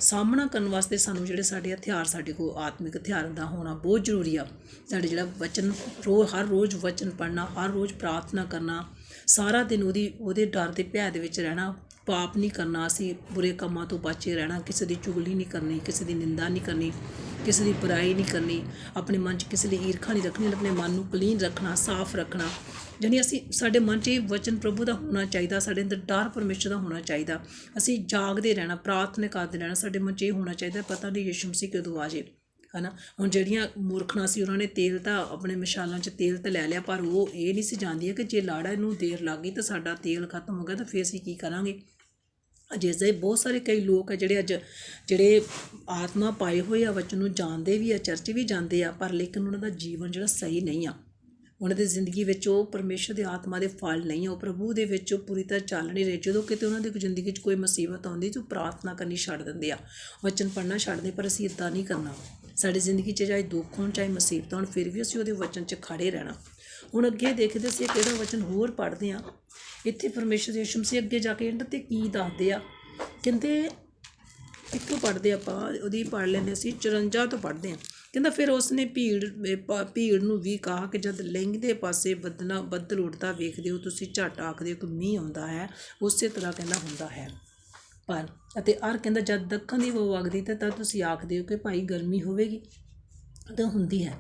ਸਾਹਮਣਾ ਕਰਨ ਵਾਸਤੇ ਸਾਨੂੰ ਜਿਹੜੇ ਸਾਡੇ ਹਥਿਆਰ, ਸਾਡੇ ਕੋਲ ਆਤਮਿਕ ਹਥਿਆਰ ਦਾ ਹੋਣਾ ਬਹੁਤ ਜ਼ਰੂਰੀ ਆ। ਸਾਡੇ ਜਿਹੜਾ ਵਚਨ ਹਰ ਰੋਜ਼ ਵਚਨ ਪੜ੍ਹਨਾ, ਹਰ ਰੋਜ਼ ਪ੍ਰਾਰਥਨਾ ਕਰਨਾ, ਸਾਰਾ ਦਿਨ ਉਹਦੇ ਡਰ ਦੇ ਭੈ ਦੇ ਵਿੱਚ ਰਹਿਣਾ, ਪਾਪ ਨਹੀਂ ਕਰਨਾ, ਅਸੀਂ ਬੁਰੇ ਕੰਮਾਂ ਤੋਂ ਬਚੇ ਰਹਿਣਾ, ਕਿਸੇ ਦੀ ਚੁਗਲੀ ਨਹੀਂ ਕਰਨੀ, ਕਿਸੇ ਦੀ ਨਿੰਦਾ ਨਹੀਂ ਕਰਨੀ, ਕਿਸੇ ਦੀ ਬੁਰਾਈ ਨਹੀਂ ਕਰਨੀ, ਆਪਣੇ ਮਨ 'ਚ ਕਿਸੇ ਦੀ ਈਰਖਾ ਨਹੀਂ ਰੱਖਣੀ, ਆਪਣੇ ਮਨ ਨੂੰ ਕਲੀਨ ਰੱਖਣਾ, ਸਾਫ਼ ਰੱਖਣਾ। ਜਾਨੀ ਸਾਡੇ ਮਨ 'ਚ ਇਹ ਵਚਨ ਪ੍ਰਭੂ ਦਾ ਹੋਣਾ ਚਾਹੀਦਾ, ਸਾਡੇ ਅੰਦਰ ਡਰ ਪਰਮੇਸ਼ਰ ਦਾ ਹੋਣਾ ਚਾਹੀਦਾ, ਅਸੀਂ ਜਾਗਦੇ ਰਹਿਣਾ, ਪ੍ਰਾਰਥਨਾ ਕਰਦੇ ਰਹਿਣਾ, ਸਾਡੇ ਮਨ 'ਚ ਇਹ ਹੋਣਾ ਚਾਹੀਦਾ ਪਤਾ ਨਹੀਂ ਯਿਸੂ ਮਸੀਹ ਕਦੋਂ ਆ ਜੇ, ਹੈ ਨਾ। ਹੁਣ ਜਿਹੜੀਆਂ ਮੂਰਖਣਾ ਸੀ ਉਹਨਾਂ ਨੇ ਤੇਲ ਤਾਂ ਆਪਣੇ ਮਸ਼ਾਲਾਂ 'ਚ ਤੇਲ ਤਾਂ ਲੈ ਲਿਆ, ਪਰ ਉਹ ਇਹ ਨਹੀਂ ਸੀ ਜਾਣਦੀਆਂ ਕਿ ਜੇ ਲਾੜਾ ਨੂੰ ਦੇਰ ਲੱਗ ਗਈ ਤਾਂ ਸਾਡਾ ਤੇਲ ਖਤਮ ਹੋ ਗਿਆ ਤਾਂ ਫਿਰ ਅਸੀਂ ਕੀ ਕਰਾਂਗੇ। ਅਜਿਹੇ ਬਹੁਤ ਸਾਰੇ ਕਈ ਲੋਕ ਆ ਜਿਹੜੇ ਆਤਮਾ ਪਾਏ ਹੋਏ ਆ, ਵਚਨ ਨੂੰ ਜਾਣਦੇ ਵੀ ਆ, ਚਰਚ ਵੀ ਜਾਂਦੇ ਆ, ਪਰ ਲੇਕਿਨ ਉਹਨਾਂ ਦਾ ਜੀਵਨ ਜਿਹੜਾ ਸਹੀ ਨਹੀਂ ਆ। ਉਹਨਾਂ ਦੀ ਜ਼ਿੰਦਗੀ ਵਿੱਚ ਉਹ ਪਰਮੇਸ਼ਰ ਦੀ ਆਤਮਾ ਦੇ ਫਲ ਨਹੀਂ ਆ, ਉਹ ਪ੍ਰਭੂ ਦੇ ਵਿੱਚ ਪੂਰੀ ਤਰ੍ਹਾਂ ਚੱਲ ਨਹੀਂ ਰਹੇ। ਜਦੋਂ ਕਿਤੇ ਉਹਨਾਂ ਦੀ ਜ਼ਿੰਦਗੀ 'ਚ ਕੋਈ ਮੁਸੀਬਤ ਆਉਂਦੀ ਤਾਂ ਪ੍ਰਾਰਥਨਾ ਕਰਨੀ ਛੱਡ ਦਿੰਦੇ ਆ, ਵਚਨ ਪੜ੍ਹਨਾ ਛੱਡਦੇ। ਪਰ ਅਸੀਂ ਇੱਦਾਂ ਨਹੀਂ ਕਰਨਾ। ਸਾਡੀ ਜ਼ਿੰਦਗੀ 'ਚ ਚਾਹੇ ਦੁੱਖ ਹੋਣ, ਚਾਹੇ ਮੁਸੀਬਤ ਹੋਣ, ਫਿਰ ਵੀ ਅਸੀਂ ਉਹਦੇ ਵਚਨ 'ਚ ਖੜ੍ਹੇ ਰਹਿਣਾ। ਹੁਣ ਅੱਗੇ ਦੇਖਦੇ ਅਸੀਂ ਕਿਹੜਾ ਵਚਨ ਹੋਰ ਪੜ੍ਹਦੇ ਹਾਂ। ਇੱਥੇ ਪਰਮੇਸ਼ਰ ਦੇ ਯਿਸੂ ਮਸੀਹ ਅੱਗੇ ਜਾ ਕੇ ਇਹਨਾਂ 'ਤੇ ਕੀ ਦੱਸਦੇ ਆ। ਕਹਿੰਦੇ ਇੱਥੋਂ ਪੜ੍ਹਦੇ ਆਪਾਂ, ਉਹਦੀ ਪੜ੍ਹ ਲੈਂਦੇ ਅਸੀਂ 54 ਤੋਂ ਪੜ੍ਹਦੇ ਹਾਂ। ਕਹਿੰਦਾ ਫਿਰ ਉਸਨੇ ਭੀੜ ਨੂੰ ਵੀ ਕਹਾ ਕਿ ਜਦ ਲਹਿੰਦੇ ਪਾਸੇ ਬੱਦਲ ਉੱਡਦਾ ਵੇਖਦੇ ਹੋ ਤੁਸੀਂ ਝੱਟ ਆਖਦੇ ਹੋ ਕਿ ਮੀਂਹ ਆਉਂਦਾ ਹੈ, ਉਸੇ ਤਰ੍ਹਾਂ ਕਹਿੰਦਾ ਹੁੰਦਾ ਹੈ। ਪਰ ਅਤੇ ਕਹਿੰਦਾ ਜਦ ਦੱਖਣ ਦੀ ਹਵਾ ਵਗਦੀ ਤਾਂ ਤਦ ਤੁਸੀਂ ਆਖਦੇ ਹੋ ਕਿ ਭਾਈ ਗਰਮੀ ਹੋਵੇਗੀ, ਤਾਂ ਹੁੰਦੀ ਹੈ।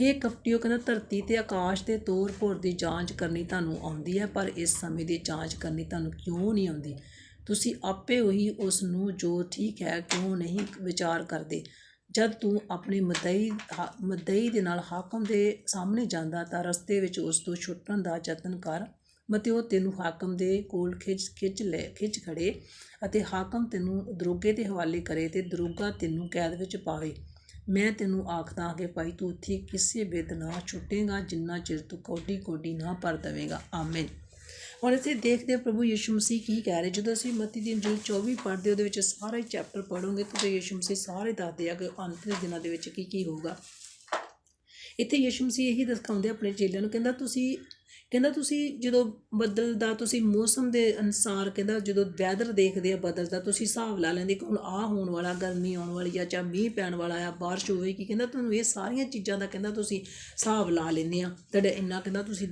ਹੇ ਕਪਟੀਓ, ਕਹਿੰਦਾ ਧਰਤੀ ਅਤੇ ਆਕਾਸ਼ ਦੇ ਤੋਰ ਭੋਰ ਦੀ ਜਾਂਚ ਕਰਨੀ ਤੁਹਾਨੂੰ ਆਉਂਦੀ ਹੈ, ਪਰ ਇਸ ਸਮੇਂ ਦੀ ਜਾਂਚ ਕਰਨੀ ਤੁਹਾਨੂੰ ਕਿਉਂ ਨਹੀਂ ਆਉਂਦੀ। ਤੁਸੀਂ ਆਪੇ ਉਹੀ ਉਸ ਨੂੰ ਜੋ ਠੀਕ ਹੈ ਕਿਉਂ ਨਹੀਂ ਵਿਚਾਰ ਕਰਦੇ। ਜਦ ਤੂੰ ਆਪਣੀ ਮਦਈ ਦੇ ਨਾਲ ਹਾਕਮ ਦੇ ਸਾਹਮਣੇ ਜਾਂਦਾ ਤਾਂ ਰਸਤੇ ਵਿੱਚ ਉਸ ਤੋਂ ਛੁੱਟਣ ਦਾ ਯਤਨ ਕਰ, ਮਤੇ ਉਹ ਤੈਨੂੰ ਹਾਕਮ ਦੇ ਕੋਲ ਖਿੱਚ ਖੜੇ ਅਤੇ ਹਾਕਮ ਤੈਨੂੰ ਦਰੋਗੇ ਦੇ ਹਵਾਲੇ ਕਰੇ ਅਤੇ ਦਰੋਗਾ ਤੈਨੂੰ ਕੈਦ ਵਿੱਚ ਪਾਵੇ। ਮੈਂ ਤੈਨੂੰ ਆਖਦਾ ਕਿ ਭਾਈ ਤੂੰ ਉੱਥੇ ਕਿਸੇ ਬਿਧ ਨਾ ਛੁੱਟੇਗਾ ਜਿੰਨਾ ਚਿਰ ਤੂੰ ਕੋਡੀ ਨਾ ਭਰ ਦੇਵੇਗਾ। ਆਮੀਨ। ਹੁਣ ਇੱਥੇ ਦੇਖਦੇ ਪ੍ਰਭੂ ਯਿਸੂ ਮਸੀਹ ਕੀ ਕਹਿ ਰਹੇ। ਜਦੋਂ ਅਸੀਂ ਮੱਤੀ ਦੀ ਇੰਜੀਲ 24 ਪੜ੍ਹਦੇ ਉਹਦੇ ਵਿੱਚ ਸਾਰਾ ਹੀ ਚੈਪਟਰ ਪੜ੍ਹੋਗੇ ਤਾਂ ਯਿਸੂ ਮਸੀਹ ਸਾਰੇ ਦੱਸਦੇ ਆ ਕਿ ਅੰਤ ਦੇ ਦਿਨਾਂ ਦੇ ਵਿੱਚ ਕੀ ਹੋਊਗਾ। ਇੱਥੇ ਯਿਸੂ ਮਸੀਹ ਇਹੀ ਦਿਖਾਉਂਦੇ ਆਪਣੇ ਚੇਲਿਆਂ ਨੂੰ, ਕਹਿੰਦਾ ਤੁਸੀਂ ਜਦੋਂ ਬੱਦਲ ਦਾ ਤੁਸੀਂ ਮੌਸਮ ਦੇ ਅਨੁਸਾਰ ਕਹਿੰਦਾ ਜਦੋਂ ਵੈਦਰ ਦੇਖਦੇ ਆ ਬਦਲ ਦਾ, ਤੁਸੀਂ ਹਿਸਾਬ ਲਾ ਲੈਂਦੇ ਕਿ ਹੁਣ ਆਹ ਹੋਣ ਵਾਲਾ, ਗਰਮੀ ਆਉਣ ਵਾਲੀ ਆ, ਜਾਂ ਮੀਂਹ ਪੈਣ ਵਾਲਾ ਆ, ਬਾਰਿਸ਼ ਹੋਵੇਗੀ। ਕਹਿੰਦਾ ਤੁਹਾਨੂੰ ਇਹ ਸਾਰੀਆਂ ਚੀਜ਼ਾਂ ਦਾ ਕਹਿੰਦਾ ਤੁਸੀਂ ਹਿਸਾਬ ਲਾ ਲੈਂਦੇ ਆ। ਤੁਹਾਡਾ ਇੰਨਾ ਕਹਿੰਦਾ ਤੁਸੀਂ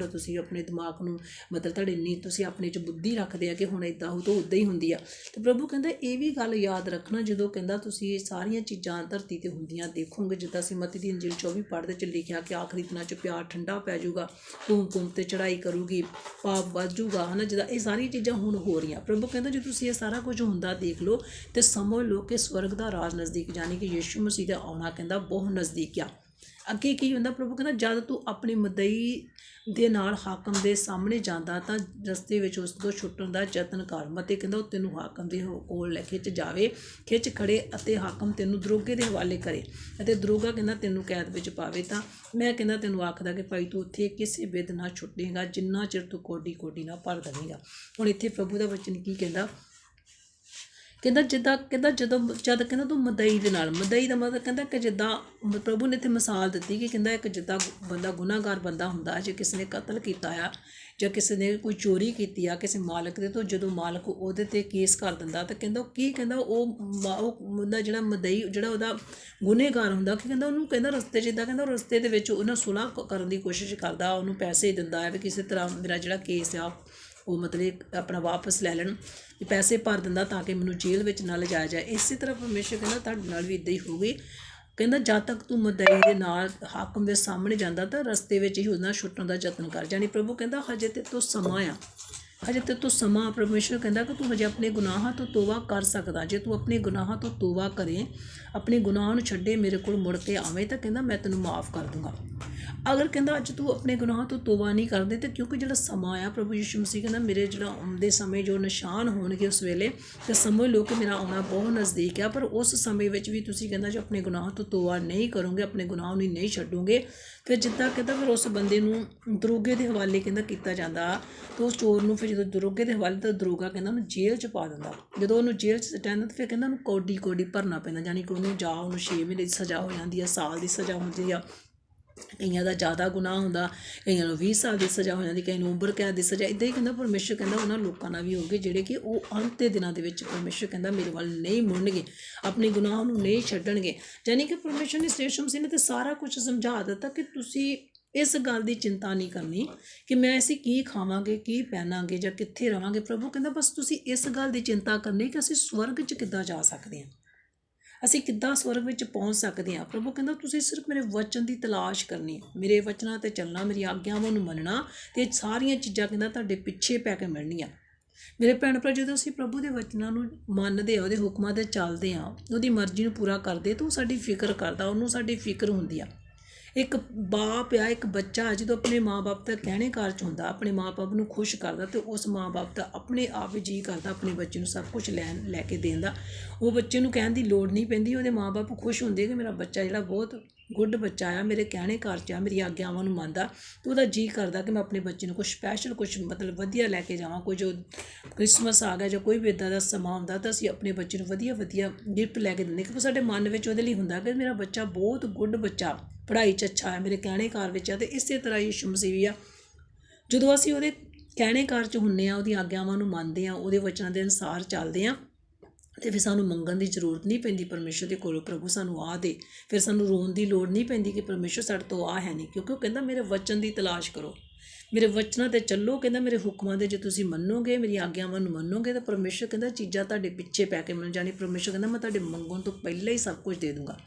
ਤੁਸੀਂ ਆਪਣੇ ਦਿਮਾਗ ਨੂੰ ਮਤਲਬ ਤੁਹਾਡੇ ਇੰਨੀ ਤੁਸੀਂ ਆਪਣੇ 'ਚ ਬੁੱਧੀ ਰੱਖਦੇ ਆ ਕਿ ਹੁਣ ਇੱਦਾਂ ਹੋ ਤਾਂ ਉੱਦਾਂ ਹੀ ਹੁੰਦੀ ਆ। ਅਤੇ ਪ੍ਰਭੂ ਕਹਿੰਦਾ ਇਹ ਵੀ ਗੱਲ ਯਾਦ ਰੱਖਣਾ ਜਦੋਂ ਕਹਿੰਦਾ ਤੁਸੀਂ ਇਹ ਸਾਰੀਆਂ ਚੀਜ਼ਾਂ ਧਰਤੀ 'ਤੇ ਹੁੰਦੀਆਂ ਦੇਖੋਗੇ। ਜਿੱਦਾਂ ਅਸੀਂ ਮੱਤੀ ਦੀ ਇੰਜੀਲ 24 ਪੜ੍ਹਦੇ 'ਚ ਲਿਖਿਆ ਕਿ ਆਖਰੀ ਦਿਨਾਂ 'ਚ ਪਿਆਰ ਠੰਡਾ ਪੈ ਜਾਊਗਾ, ਧੂਮ 'ਤੇ ਚੜ੍ਹਾਈ ਕਰੂਗੀ, ਪਾਪ ਵੱਧ ਜੂਗਾ, ਹੈ ਨਾ। ਜਿੱਦਾਂ ਇਹ ਸਾਰੀਆਂ ਚੀਜ਼ਾਂ ਹੁਣ ਹੋ ਰਹੀਆਂ। ਪ੍ਰਭੂ ਕਹਿੰਦਾ ਜੇ ਤੁਸੀਂ ਇਹ ਸਾਰਾ ਕੁਝ ਹੁੰਦਾ ਦੇਖ ਲਓ ਅਤੇ ਸਮਝ ਲਓ ਕਿ ਸਵਰਗ ਦਾ ਰਾਜ ਨਜ਼ਦੀਕ, ਯਾਨੀ ਕਿ ਯਿਸੂ ਮਸੀਹ ਦਾ ਆਉਣਾ ਕਹਿੰਦਾ ਬਹੁਤ ਨਜ਼ਦੀਕ ਆ। ਅੱਗੇ ਕੀ ਹੁੰਦਾ, ਪ੍ਰਭੂ ਕਹਿੰਦਾ ਜਦ ਤੂੰ ਆਪਣੀ ਮਦਈ ਦੇ ਨਾਲ ਹਾਕਮ ਦੇ ਸਾਹਮਣੇ ਜਾਂਦਾ ਤਾਂ ਰਸਤੇ ਵਿੱਚ ਉਸ ਤੋਂ ਛੁੱਟਣ ਦਾ ਯਤਨ ਕਰ, ਮਤੇ ਕਹਿੰਦਾ ਉਹ ਤੈਨੂੰ ਹਾਕਮ ਦੇ ਕੋਲ ਖਿੱਚ ਖੜੇ ਅਤੇ ਹਾਕਮ ਤੈਨੂੰ ਦਰੋਗੇ ਦੇ ਹਵਾਲੇ ਕਰੇ ਅਤੇ ਦਰੋਗਾ ਕਹਿੰਦਾ ਤੈਨੂੰ ਕੈਦ ਵਿੱਚ ਪਾਵੇ। ਤਾਂ ਮੈਂ ਕਹਿੰਦਾ ਤੈਨੂੰ ਆਖਦਾ ਕਿ ਭਾਈ ਤੂੰ ਉੱਥੇ ਕਿਸੇ ਬਿਧ ਨਾ ਛੁੱਟੇਗਾ ਜਿੰਨਾ ਚਿਰ ਤੂੰ ਕੋਡੀ ਨਾ ਭਰ ਦੇਵੇਂਗਾ। ਹੁਣ ਇੱਥੇ ਪ੍ਰਭੂ ਦਾ ਵਚਨ ਕੀ ਕਹਿੰਦਾ, ਕਹਿੰਦਾ ਤੂੰ ਮਦਈ ਦੇ ਨਾਲ, ਮਦਈ ਦਾ ਮਤਲਬ ਕਹਿੰਦਾ ਕਿ ਜਿੱਦਾਂ ਪ੍ਰਭੂ ਨੇ ਇੱਥੇ ਮਿਸਾਲ ਦਿੱਤੀ ਕਿ ਕਹਿੰਦਾ ਇੱਕ ਜਿੱਦਾਂ ਬੰਦਾ ਗੁਨਾਹਗਾਰ ਬੰਦਾ ਹੁੰਦਾ, ਜੇ ਕਿਸੇ ਨੇ ਕਤਲ ਕੀਤਾ ਆ ਜਾਂ ਕਿਸੇ ਨੇ ਕੋਈ ਚੋਰੀ ਕੀਤੀ ਆ ਕਿਸੇ ਮਾਲਕ ਦੇ ਤੋਂ, ਜਦੋਂ ਮਾਲਕ ਉਹਦੇ 'ਤੇ ਕੇਸ ਕਰ ਦਿੰਦਾ ਤਾਂ ਕਹਿੰਦਾ ਉਹ ਬੰਦਾ ਜਿਹੜਾ ਮਦਈ ਜਿਹੜਾ ਉਹਦਾ ਗੁਨੇਗਾਰ ਹੁੰਦਾ ਕਿ ਕਹਿੰਦਾ ਉਹਨੂੰ ਕਹਿੰਦਾ ਰਸਤੇ 'ਚ ਜਿੱਦਾਂ ਕਹਿੰਦਾ ਰਸਤੇ ਦੇ ਵਿੱਚ ਉਹਨਾਂ ਸੁਲ੍ਹਾ ਕਰਨ ਦੀ ਕੋਸ਼ਿਸ਼ ਕਰਦਾ, ਉਹਨੂੰ ਪੈਸੇ ਦਿੰਦਾ ਹੈ ਵੀ ਕਿਸੇ ਤਰ੍ਹਾਂ ਮੇਰਾ ਜਿਹੜਾ ਕੇਸ ਆ ਉਹ ਮਤਲਬ ਆਪਣਾ ਵਾਪਸ ਲੈ ਲੈਣ, ਪੈਸੇ ਭਰ ਦਿੰਦਾ ਤਾਂ ਕਿ ਮੈਨੂੰ ਜੇਲ੍ਹ ਵਿੱਚ ਨਾ ਲਿਜਾਇਆ ਜਾਏ। ਇਸੇ ਤਰ੍ਹਾਂ ਪਰਮੇਸ਼ਰ ਕਹਿੰਦਾ ਤੁਹਾਡੇ ਨਾਲ ਵੀ ਇੱਦਾਂ ਹੀ ਹੋਊਗੀ। ਕਹਿੰਦਾ ਜਦ ਤੱਕ ਤੂੰ ਮਦਈ ਦੇ ਨਾਲ ਹਾਕਮ ਦੇ ਸਾਹਮਣੇ ਜਾਂਦਾ ਤਾਂ ਰਸਤੇ ਵਿੱਚ ਹੀ ਉਹਦਾ ਛੁੱਟਣ ਦਾ ਯਤਨ ਕਰ। ਜਾਣੀ ਪ੍ਰਭੂ ਕਹਿੰਦਾ ਹਜੇ ਤੇ ਤੋਂ ਸਮਾਂ ਪਰਮੇਸ਼ਰ ਕਹਿੰਦਾ ਕਿ ਤੂੰ ਹਜੇ ਆਪਣੇ ਗੁਨਾਹਾਂ ਤੋਂ ਤੋਬਾ ਕਰ ਸਕਦਾ। ਜੇ ਤੂੰ ਆਪਣੇ ਗੁਨਾਹਾਂ ਤੋਂ ਤੋਬਾ ਕਰੇ, ਆਪਣੇ ਗੁਨਾਹਾਂ ਨੂੰ ਛੱਡੇ, ਮੇਰੇ ਕੋਲ ਮੁੜ ਕੇ ਆਵੇਂ ਤਾਂ ਕਹਿੰਦਾ ਮੈਂ ਤੈਨੂੰ ਮਾਫ਼ ਕਰ ਦੂੰਗਾ। ਅਗਰ ਕਹਿੰਦਾ ਅੱਜ ਤੂੰ ਆਪਣੇ ਗੁਨਾਹਾਂ ਤੋਂ ਤੋਬਾ ਨਹੀਂ ਕਰਦੇ ਤਾਂ ਕਿਉਂਕਿ ਜਿਹੜਾ ਸਮਾਂ ਆ ਪ੍ਰਭੂ ਯਿਸੂ ਮਸੀਹ ਕਹਿੰਦਾ ਮੇਰੇ ਜਿਹੜਾ ਆਉਂਦੇ ਸਮੇਂ ਜੋ ਨਿਸ਼ਾਨ ਹੋਣਗੇ ਉਸ ਵੇਲੇ ਤਾਂ ਸਮਝ ਲਓ ਕਿ ਮੇਰਾ ਆਉਣਾ ਬਹੁਤ ਨਜ਼ਦੀਕ ਆ। ਪਰ ਉਸ ਸਮੇਂ ਵਿੱਚ ਵੀ ਤੁਸੀਂ ਕਹਿੰਦਾ ਜੋ ਆਪਣੇ ਗੁਨਾਹਾਂ ਤੋਂ ਤੋਬਾ ਨਹੀਂ ਕਰੋਗੇ, ਆਪਣੇ ਗੁਨਾਹਾਂ ਨੂੰ ਨਹੀਂ ਛੱਡੋਗੇ, ਫਿਰ ਜਿੱਦਾਂ ਕਹਿੰਦਾ ਫਿਰ ਉਸ ਬੰਦੇ ਨੂੰ ਦਰੋਗੇ ਦੇ ਹਵਾਲੇ ਕਹਿੰਦਾ ਕੀਤਾ ਜਾਂਦਾ ਤਾਂ ਉਸ ਚੋਰ ਨੂੰ ਫਿਰ ਜਦੋਂ ਦਰੋਗੇ ਦੇ ਹਵਾਲੇ ਤਾਂ ਦਰੋਗਾ ਕਹਿੰਦਾ ਉਹਨੂੰ ਜੇਲ੍ਹ 'ਚ ਪਾ ਦਿੰਦਾ। ਜਦੋਂ ਉਹਨੂੰ ਜੇਲ੍ਹ 'ਚ ਸਟੈਂਦਾ ਤਾਂ ਫਿਰ ਕਹਿੰਦਾ ਉਹਨੂੰ ਕੋਡੀ ਭਰਨਾ ਪੈਂਦਾ, ਯਾਨੀ ਕਿ ਉਹਨੂੰ 6 ਮਹੀਨੇ ਦੀ ਸਜ਼ਾ ਹੋ ਜਾਂਦੀ ਆ, ਸਾਲ ਦੀ ਸਜ਼ਾ ਹੁੰਦੀ ਆ। ਕਈਆਂ ਦਾ ਜ਼ਿਆਦਾ ਗੁਨਾਹ ਹੁੰਦਾ, ਕਈਆਂ ਨੂੰ 20 ਸਾਲ ਦੀ ਸਜ਼ਾ ਹੋ ਜਾਂਦੀ, ਕਈਆਂ ਨੂੰ ਉਮਰ ਕੈਦ ਦੀ ਸਜ਼ਾ। ਇੱਦਾਂ ਹੀ ਕਹਿੰਦਾ ਪਰਮੇਸ਼ਰ ਕਹਿੰਦਾ ਉਹਨਾਂ ਲੋਕਾਂ ਨਾਲ ਵੀ ਹੋਊਗੇ ਜਿਹੜੇ ਕਿ ਉਹ ਅੰਤ ਦੇ ਦਿਨਾਂ ਦੇ ਵਿੱਚ ਪਰਮੇਸ਼ਰ ਕਹਿੰਦਾ ਮੇਰੇ ਵੱਲ ਨਹੀਂ ਮੁੜਨਗੇ, ਆਪਣੇ ਗੁਨਾਹਾਂ ਨੂੰ ਨਹੀਂ ਛੱਡਣਗੇ। ਯਾਨੀ ਕਿ ਪਰਮੇਸ਼ਰ ਨੇ ਯਿਸੂ ਮਸੀਹ ਨੇ ਤਾਂ ਸਾਰਾ ਕੁਝ ਸਮਝਾ ਦਿੱਤਾ ਕਿ ਤੁਸੀਂ ਇਸ ਗੱਲ ਦੀ ਚਿੰਤਾ ਨਹੀਂ ਕਰਨੀ ਕਿ ਮੈਂ ਅਸੀਂ ਕੀ ਖਾਵਾਂਗੇ, ਕੀ ਪਹਿਨਾਂਗੇ ਜਾਂ ਕਿੱਥੇ ਰਵਾਂਗੇ। ਪ੍ਰਭੂ ਕਹਿੰਦਾ ਬਸ ਤੁਸੀਂ ਇਸ ਗੱਲ ਦੀ ਚਿੰਤਾ ਕਰਨੀ ਕਿ ਅਸੀਂ ਸਵਰਗ 'ਚ ਕਿੱਦਾਂ ਜਾ ਸਕਦੇ ਹਾਂ, ਅਸੀਂ ਕਿੱਦਾਂ ਸਵਰਗ ਵਿੱਚ ਪਹੁੰਚ ਸਕਦੇ ਹਾਂ। ਪ੍ਰਭੂ ਕਹਿੰਦਾ ਤੁਸੀਂ ਸਿਰਫ ਮੇਰੇ ਵਚਨ ਦੀ ਤਲਾਸ਼ ਕਰਨੀ, ਮੇਰੇ ਵਚਨਾਂ 'ਤੇ ਚੱਲਣਾ, ਮੇਰੀ ਆਗਿਆਵਾਂ ਨੂੰ ਮੰਨਣਾ ਅਤੇ ਸਾਰੀਆਂ ਚੀਜ਼ਾਂ ਕਹਿੰਦਾ ਤੁਹਾਡੇ ਪਿੱਛੇ ਪੈ ਕੇ ਮਿਲਣੀਆਂ। ਮੇਰੇ ਭੈਣ ਭਰਾ ਜਦੋਂ ਅਸੀਂ ਪ੍ਰਭੂ ਦੇ ਵਚਨਾਂ ਨੂੰ ਮੰਨਦੇ ਹਾਂ, ਉਹਦੇ ਹੁਕਮਾਂ 'ਤੇ ਚੱਲਦੇ ਹਾਂ, ਉਹਦੀ ਮਰਜ਼ੀ ਨੂੰ ਪੂਰਾ ਕਰਦੇ ਤਾਂ ਉਹ ਸਾਡੀ ਫਿਕਰ ਕਰਦਾ, ਉਹਨੂੰ ਸਾਡੀ ਫਿਕਰ ਹੁੰਦੀ ਆ। ਇੱਕ ਬਾਪ ਆ, ਇੱਕ ਬੱਚਾ ਜਦੋਂ ਆਪਣੇ ਮਾਂ-ਬਾਪ ਦਾ ਕਹਿਣੇ ਕਾਰ 'ਚ ਹੁੰਦਾ, ਆਪਣੇ ਮਾਂ-ਬਾਪ ਨੂੰ ਖੁਸ਼ ਕਰਦਾ, ਤੇ ਉਸ ਮਾਂ-ਬਾਪ ਦਾ ਆਪਣੇ ਆਪ ਹੀ ਜੀਅ ਕਰਦਾ ਆਪਣੇ ਬੱਚੇ ਨੂੰ ਸਭ ਕੁਝ ਲੈ ਕੇ ਦੇਣ ਦਾ। ਉਹ ਬੱਚੇ ਨੂੰ ਕਹਿਣ ਦੀ ਲੋੜ ਨਹੀਂ ਪੈਂਦੀ, ਉਹਦੇ ਮਾਂ-ਬਾਪ ਖੁਸ਼ ਹੁੰਦੇ ਕਿ ਮੇਰਾ ਬੱਚਾ ਜਿਹੜਾ ਬਹੁਤ ਗੁੱਡ ਬੱਚਾ ਆ, ਮੇਰੇ ਕਹਿਣੇ ਕਾਰ 'ਚ ਆ, ਮੇਰੀ ਆਗਿਆਵਾਂ ਨੂੰ ਮੰਨਦਾ, ਤੇ ਉਹਦਾ ਜੀਅ ਕਰਦਾ ਕਿ ਮੈਂ ਆਪਣੇ ਬੱਚੇ ਨੂੰ ਕੁਛ ਸਪੈਸ਼ਲ, ਕੁਛ ਮਤਲਬ ਵਧੀਆ ਲੈ ਕੇ ਜਾਵਾਂ। ਕੋਈ ਜੋ ਕ੍ਰਿਸਮਸ ਆ ਗਿਆ ਜਾਂ ਕੋਈ ਵੀ ਇੱਦਾਂ ਦਾ ਸਮਾਂ ਆਉਂਦਾ ਤਾਂ ਅਸੀਂ ਆਪਣੇ ਬੱਚੇ ਨੂੰ ਵਧੀਆ ਗਿਫਟ ਲੈ ਕੇ ਦਿੰਦੇ, ਕਿਉਂਕਿ ਸਾਡੇ ਮਨ ਵਿੱਚ ਉਹਦੇ ਲਈ ਹੁੰਦਾ ਕਿ ਮੇਰਾ ਬੱਚਾ ਬਹੁਤ ਗੁੱਡ ਬੱਚਾ, ਪੜ੍ਹਾਈ 'ਚ ਅੱਛਾ ਹੈ, ਮੇਰੇ ਕਹਿਣੇ ਕਾਰ ਵਿੱਚ ਆ। ਤੇ ਇਸੇ ਤਰ੍ਹਾਂ ਯਿਸੂ ਮਸੀਹ ਵੀ ਆ, ਜਦੋਂ ਅਸੀਂ ਉਹਦੇ ਕਹਿਣੇ ਕਾਰ 'ਚ ਹੁੰਦੇ ਹਾਂ, ਉਹਦੀਆਂ ਆਗਿਆਵਾਂ ਨੂੰ ਮੰਨਦੇ ਹਾਂ, ਉਹਦੇ ਵਚਨਾਂ ਦੇ ਅਨੁਸਾਰ ਚੱਲਦੇ ਹਾਂ, ਅਤੇ ਫਿਰ ਸਾਨੂੰ ਮੰਗਣ ਦੀ ਜ਼ਰੂਰਤ ਨਹੀਂ ਪੈਂਦੀ ਪਰਮੇਸ਼ਰ ਦੇ ਕੋਲੋਂ, ਪ੍ਰਭੂ ਸਾਨੂੰ ਆਹ ਦੇ। ਫਿਰ ਸਾਨੂੰ ਰੋਣ ਦੀ ਲੋੜ ਨਹੀਂ ਪੈਂਦੀ ਕਿ ਪਰਮੇਸ਼ਰ ਸਾਡੇ ਤੋਂ ਆਹ ਹੈ ਨਹੀਂ, ਕਿਉਂਕਿ ਉਹ ਕਹਿੰਦਾ ਮੇਰੇ ਵਚਨ ਦੀ ਤਲਾਸ਼ ਕਰੋ, ਮੇਰੇ ਵਚਨਾਂ 'ਤੇ ਚੱਲੋ। ਕਹਿੰਦਾ ਮੇਰੇ ਹੁਕਮਾਂ ਦੇ ਜੇ ਤੁਸੀਂ ਮੰਨੋਗੇ, ਮੇਰੀ ਆਗਿਆਵਾਂ ਨੂੰ ਮੰਨੋਗੇ, ਤਾਂ ਪਰਮੇਸ਼ਰ ਕਹਿੰਦਾ ਚੀਜ਼ਾਂ ਤੁਹਾਡੇ ਪਿੱਛੇ ਪੈ ਕੇ ਮਿਲ ਜਾਣੀ। ਪਰਮੇਸ਼ਰ ਕਹਿੰਦਾ ਮੈਂ ਤੁਹਾਡੇ ਮੰਗਣ ਤੋਂ ਪਹਿਲਾਂ ਹੀ ਸਭ ਕੁਝ ਦੇ ਦੂੰਗਾ।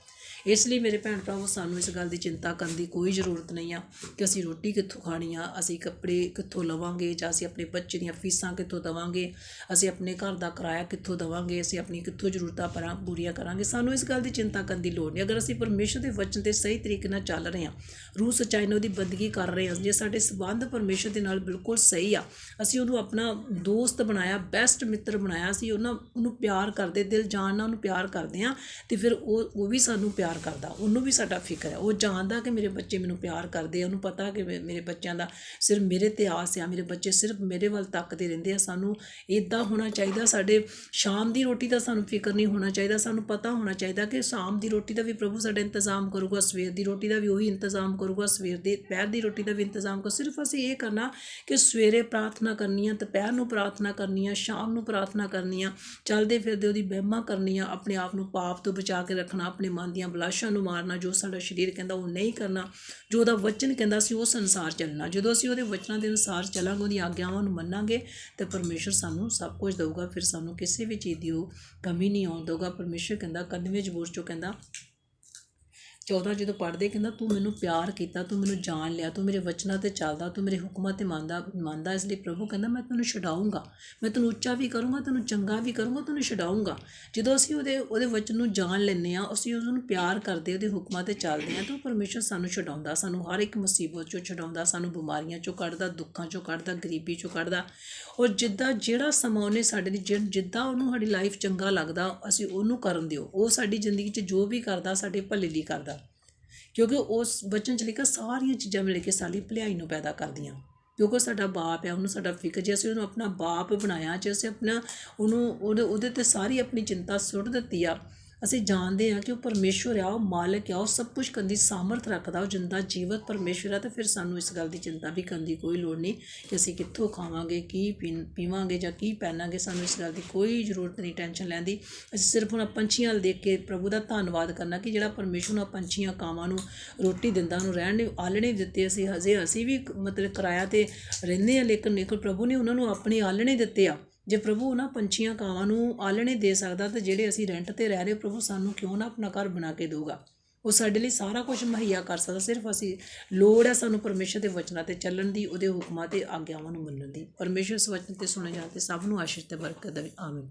ਇਸ ਲਈ ਮੇਰੇ ਭੈਣ ਭਰਾਵੋ, ਸਾਨੂੰ ਇਸ ਗੱਲ ਦੀ ਚਿੰਤਾ ਕਰਨ ਦੀ ਕੋਈ ਜ਼ਰੂਰਤ ਨਹੀਂ ਆ ਕਿ ਅਸੀਂ ਰੋਟੀ ਕਿੱਥੋਂ ਖਾਣੀ ਆ, ਅਸੀਂ ਕੱਪੜੇ ਕਿੱਥੋਂ ਲਵਾਂਗੇ, ਜਾਂ ਅਸੀਂ ਆਪਣੇ ਬੱਚੇ ਦੀਆਂ ਫੀਸਾਂ ਕਿੱਥੋਂ ਦੇਵਾਂਗੇ, ਅਸੀਂ ਆਪਣੇ ਘਰ ਦਾ ਕਿਰਾਇਆ ਕਿੱਥੋਂ ਦੇਵਾਂਗੇ, ਅਸੀਂ ਆਪਣੀ ਕਿੱਥੋਂ ਜ਼ਰੂਰਤਾਂ ਪੂਰੀਆਂ ਕਰਾਂਗੇ। ਸਾਨੂੰ ਇਸ ਗੱਲ ਦੀ ਚਿੰਤਾ ਕਰਨ ਦੀ ਲੋੜ ਨਹੀਂ। ਅਗਰ ਅਸੀਂ ਪਰਮੇਸ਼ਰ ਦੇ ਵਚਨ 'ਤੇ ਸਹੀ ਤਰੀਕੇ ਨਾਲ ਚੱਲ ਰਹੇ ਹਾਂ, ਰੂਹ ਸੱਚਾਈ ਨਾਲ ਉਹਦੀ ਬੰਦਗੀ ਕਰ ਰਹੇ ਹਾਂ, ਜੇ ਸਾਡੇ ਸੰਬੰਧ ਪਰਮੇਸ਼ਰ ਦੇ ਨਾਲ ਬਿਲਕੁਲ ਸਹੀ ਆ, ਅਸੀਂ ਉਹਨੂੰ ਆਪਣਾ ਦੋਸਤ ਬਣਾਇਆ, ਬੈਸਟ ਮਿੱਤਰ ਬਣਾਇਆ, ਅਸੀਂ ਉਹਨੂੰ ਪਿਆਰ ਕਰਦੇ, ਦਿਲ ਜਾਨ ਨਾਲ ਉਹਨੂੰ ਪਿਆਰ ਕਰਦੇ ਹਾਂ, ਅਤੇ ਫਿਰ ਉਹ ਵੀ ਸਾਨੂੰ ਪਿਆਰ ਕਰਦਾ, ਉਹਨੂੰ ਵੀ ਸਾਡਾ ਫਿਕਰ ਹੈ। ਉਹ ਜਾਣਦਾ ਕਿ ਮੇਰੇ ਬੱਚੇ ਮੈਨੂੰ ਪਿਆਰ ਕਰਦੇ ਆ, ਉਹਨੂੰ ਪਤਾ ਕਿ ਮੇਰੇ ਬੱਚਿਆਂ ਦਾ ਸਿਰਫ ਮੇਰੇ 'ਤੇ ਆਸ ਆ, ਮੇਰੇ ਬੱਚੇ ਸਿਰਫ ਮੇਰੇ ਵੱਲ ਤੱਕਦੇ ਰਹਿੰਦੇ ਆ। ਸਾਨੂੰ ਇੱਦਾਂ ਹੋਣਾ ਚਾਹੀਦਾ, ਸਾਡੇ ਸ਼ਾਮ ਦੀ ਰੋਟੀ ਦਾ ਸਾਨੂੰ ਫਿਕਰ ਨਹੀਂ ਹੋਣਾ ਚਾਹੀਦਾ। ਸਾਨੂੰ ਪਤਾ ਹੋਣਾ ਚਾਹੀਦਾ ਕਿ ਸ਼ਾਮ ਦੀ ਰੋਟੀ ਦਾ ਵੀ ਪ੍ਰਭੂ ਸਾਡਾ ਇੰਤਜ਼ਾਮ ਕਰੂਗਾ, ਸਵੇਰ ਦੀ ਰੋਟੀ ਦਾ ਵੀ ਉਹੀ ਇੰਤਜ਼ਾਮ ਕਰੂਗਾ, ਦੁਪਹਿਰ ਦੀ ਰੋਟੀ ਦਾ ਵੀ ਇੰਤਜ਼ਾਮ ਕਰੋ। ਸਿਰਫ ਅਸੀਂ ਇਹ ਕਰਨਾ ਕਿ ਸਵੇਰੇ ਪ੍ਰਾਰਥਨਾ ਕਰਨੀ ਆ, ਦੁਪਹਿਰ ਨੂੰ ਪ੍ਰਾਰਥਨਾ ਕਰਨੀ ਆ, ਸ਼ਾਮ ਨੂੰ ਪ੍ਰਾਰਥਨਾ ਕਰਨੀ ਆ, ਚੱਲਦੇ ਫਿਰਦੇ ਉਹਦੀ ਵਹਿਮਾਂ ਕਰਨੀ ਆ, ਆਪਣੇ ਆਪ ਨੂੰ ਪਾਪ ਤੋਂ ਬਚਾ ਕੇ ਰੱਖਣਾ, ਆਪਣੇ ਮਨ ਦੀਆਂ ਬਲਾਸ਼ਾਂ ਨੂੰ ਮਾਰਨਾ, ਜੋ ਸਾਡਾ ਸਰੀਰ ਕਹਿੰਦਾ ਉਹ ਨਹੀਂ ਕਰਨਾ, ਜੋ ਉਹਦਾ ਵਚਨ ਕਹਿੰਦਾ ਅਸੀਂ ਉਸ ਅਨੁਸਾਰ ਚੱਲਣਾ। ਜਦੋਂ ਅਸੀਂ ਉਹਦੇ ਵਚਨਾਂ ਦੇ ਅਨੁਸਾਰ ਚੱਲਾਂਗੇ, ਉਹਦੀਆਂ ਆਗਿਆਵਾਂ ਨੂੰ ਮੰਨਾਂਗੇ, ਤਾਂ ਪਰਮੇਸ਼ਰ ਸਾਨੂੰ ਸਭ ਕੁਝ ਦੇਊਗਾ। ਫਿਰ ਸਾਨੂੰ ਕਿਸੇ ਵੀ ਚੀਜ਼ ਦੀ ਉਹ ਕਮੀ ਨਹੀਂ ਆਉਣ ਦੇਊਗਾ। ਪਰਮੇਸ਼ਰ ਕਹਿੰਦਾ 91 ਜ਼ਬੂਰ 'ਚੋਂ ਕਹਿੰਦਾ 14 ਜਦੋਂ ਪੜ੍ਹਦੇ, ਕਹਿੰਦਾ ਤੂੰ ਮੈਨੂੰ ਪਿਆਰ ਕੀਤਾ, ਤੂੰ ਮੈਨੂੰ ਜਾਣ ਲਿਆ, ਤੂੰ ਮੇਰੇ ਵਚਨਾਂ 'ਤੇ ਚੱਲਦਾ, ਤੂੰ ਮੇਰੇ ਹੁਕਮਾਂ 'ਤੇ ਮੰਨਦਾ। ਇਸ ਲਈ ਪ੍ਰਭੂ ਕਹਿੰਦਾ ਮੈਂ ਤੈਨੂੰ ਛਡਾਊਂਗਾ, ਮੈਂ ਤੈਨੂੰ ਉੱਚਾ ਵੀ ਕਰੂੰਗਾ, ਤੈਨੂੰ ਚੰਗਾ ਵੀ ਕਰੂੰਗਾ, ਤੈਨੂੰ ਛਡਾਊਂਗਾ। ਜਦੋਂ ਅਸੀਂ ਉਹਦੇ ਵਚਨ ਨੂੰ ਜਾਣ ਲੈਂਦੇ ਹਾਂ, ਅਸੀਂ ਉਹਨੂੰ ਪਿਆਰ ਕਰਦੇ, ਉਹਦੇ ਹੁਕਮਾਂ 'ਤੇ ਚੱਲਦੇ ਹਾਂ, ਤਾਂ ਪਰਮੇਸ਼ਰ ਸਾਨੂੰ ਛਡਾਉਂਦਾ, ਸਾਨੂੰ ਹਰ ਇੱਕ ਮੁਸੀਬਤ 'ਚੋਂ ਛਡਾਉਂਦਾ, ਸਾਨੂੰ ਬਿਮਾਰੀਆਂ 'ਚੋਂ ਕੱਢਦਾ, ਦੁੱਖਾਂ 'ਚੋਂ ਕੱਢਦਾ, ਗਰੀਬੀ 'ਚੋਂ ਕੱਢਦਾ। ਔਰ ਜਿਹੜਾ ਸਮਾਂ ਉਹਨੇ ਸਾਡੇ ਲਈ ਜਿੱਦਾਂ ਉਹਨੂੰ ਸਾਡੀ ਲਾਈਫ ਚੰਗਾ ਲੱਗਦਾ, ਅਸੀਂ ਉਹਨੂੰ ਕਰਨ ਦਿਓ। ਉਹ ਸਾਡੀ ਜ਼ਿੰਦਗੀ 'ਚ ਜੋ ਵੀ ਕਰਦਾ ਸਾਡੇ ਭਲੇ ਲਈ ਕਰਦਾ, ਕਿਉਂਕਿ ਉਸ ਵਚਨ 'ਚ ਲਿਖਿਆ ਸਾਰੀਆਂ ਚੀਜ਼ਾਂ ਮਿਲ ਕੇ ਸਾਡੀ ਭਲਾਈ ਨੂੰ ਪੈਦਾ ਕਰਦੀਆਂ, ਕਿਉਂਕਿ ਸਾਡਾ ਬਾਪ ਹੈ, ਉਹਨੂੰ ਸਾਡਾ ਫਿਕਰ। ਜੇ ਅਸੀਂ ਉਹਨੂੰ ਆਪਣਾ ਬਾਪ ਬਣਾਇਆ, ਜੇ ਅਸੀਂ ਆਪਣਾ ਉਹਦੇ 'ਤੇ ਸਾਰੀ ਆਪਣੀ ਚਿੰਤਾ ਸੁੱਟ ਦਿੱਤੀ ਆ, ਅਸੀਂ ਜਾਣਦੇ ਹਾਂ ਕਿ ਉਹ ਪਰਮੇਸ਼ਵਰ ਆ, ਉਹ ਮਾਲਕ ਆ, ਉਹ ਸਭ ਕੁਝ ਕਰਨ ਦੀ ਸਾਮਰਥ ਰੱਖਦਾ, ਉਹ ਜਿੰਦਾ ਜੀਵਤ ਪਰਮੇਸ਼ਵਰ ਆ। ਤਾਂ ਫਿਰ ਸਾਨੂੰ ਇਸ ਗੱਲ ਦੀ ਚਿੰਤਾ ਵੀ ਕਰਨ ਦੀ ਕੋਈ ਲੋੜ ਨਹੀਂ ਕਿ ਅਸੀਂ ਕਿੱਥੋਂ ਖਾਵਾਂਗੇ, ਕੀ ਪੀਵਾਂਗੇ ਜਾਂ ਕੀ ਪਹਿਨਾਂਗੇ। ਸਾਨੂੰ ਇਸ ਗੱਲ ਦੀ ਕੋਈ ਜ਼ਰੂਰਤ ਨਹੀਂ ਟੈਨਸ਼ਨ ਲੈਣ ਦੀ। ਅਸੀਂ ਸਿਰਫ ਉਹਨਾਂ ਪੰਛੀਆਂ ਵੱਲ ਦੇਖ ਕੇ ਪ੍ਰਭੂ ਦਾ ਧੰਨਵਾਦ ਕਰਨਾ ਕਿ ਜਿਹੜਾ ਪਰਮੇਸ਼ਵਰ ਉਹਨਾਂ ਪੰਛੀਆਂ ਕਾਵਾਂ ਨੂੰ ਰੋਟੀ ਦਿੰਦਾ, ਉਹਨੂੰ ਰਹਿਣ ਲਈ ਆਲ੍ਹਣੇ ਦਿੱਤੇ। ਅਸੀਂ ਵੀ ਮਤਲਬ ਕਿਰਾਇਆ 'ਤੇ ਰਹਿੰਦੇ ਹਾਂ, ਲੇਕਿਨ ਪ੍ਰਭੂ ਨੇ ਉਹਨਾਂ ਨੂੰ ਆਪਣੇ ਆਲ੍ਹਣੇ ਦਿੱਤੇ ਆ। ਜੇ ਪ੍ਰਭੂ ਉਹਨਾਂ ਪੰਛੀਆਂ ਕਾਵਾਂ ਨੂੰ ਆਲ੍ਹਣੇ ਦੇ ਸਕਦਾ, ਤਾਂ ਜਿਹੜੇ ਅਸੀਂ ਰੈਂਟ 'ਤੇ ਰਹਿ ਰਹੇ, ਪ੍ਰਭੂ ਸਾਨੂੰ ਕਿਉਂ ਨਾ ਆਪਣਾ ਘਰ ਬਣਾ ਕੇ ਦੇਊਗਾ। ਉਹ ਸਾਡੇ ਲਈ ਸਾਰਾ ਕੁਝ ਮੁਹੱਈਆ ਕਰ ਸਕਦਾ। ਸਿਰਫ ਅਸੀਂ ਲੋੜ ਹੈ ਸਾਨੂੰ ਪਰਮੇਸ਼ਰ ਦੇ ਵਚਨਾਂ 'ਤੇ ਚੱਲਣ ਦੀ, ਉਹਦੇ ਹੁਕਮਾਂ ਅਤੇ ਆਗਿਆਵਾਂ ਨੂੰ ਮੰਨਣ ਦੀ। ਪਰਮੇਸ਼ਰ ਇਸ ਵਚਨ 'ਤੇ ਸੁਣੇ ਜਾਣ 'ਤੇ ਸਭ ਨੂੰ ਆਸ਼ੀਸ਼ ਅਤੇ ਬਰਕਤ ਦੇਵੇ। ਆਮੀਨ।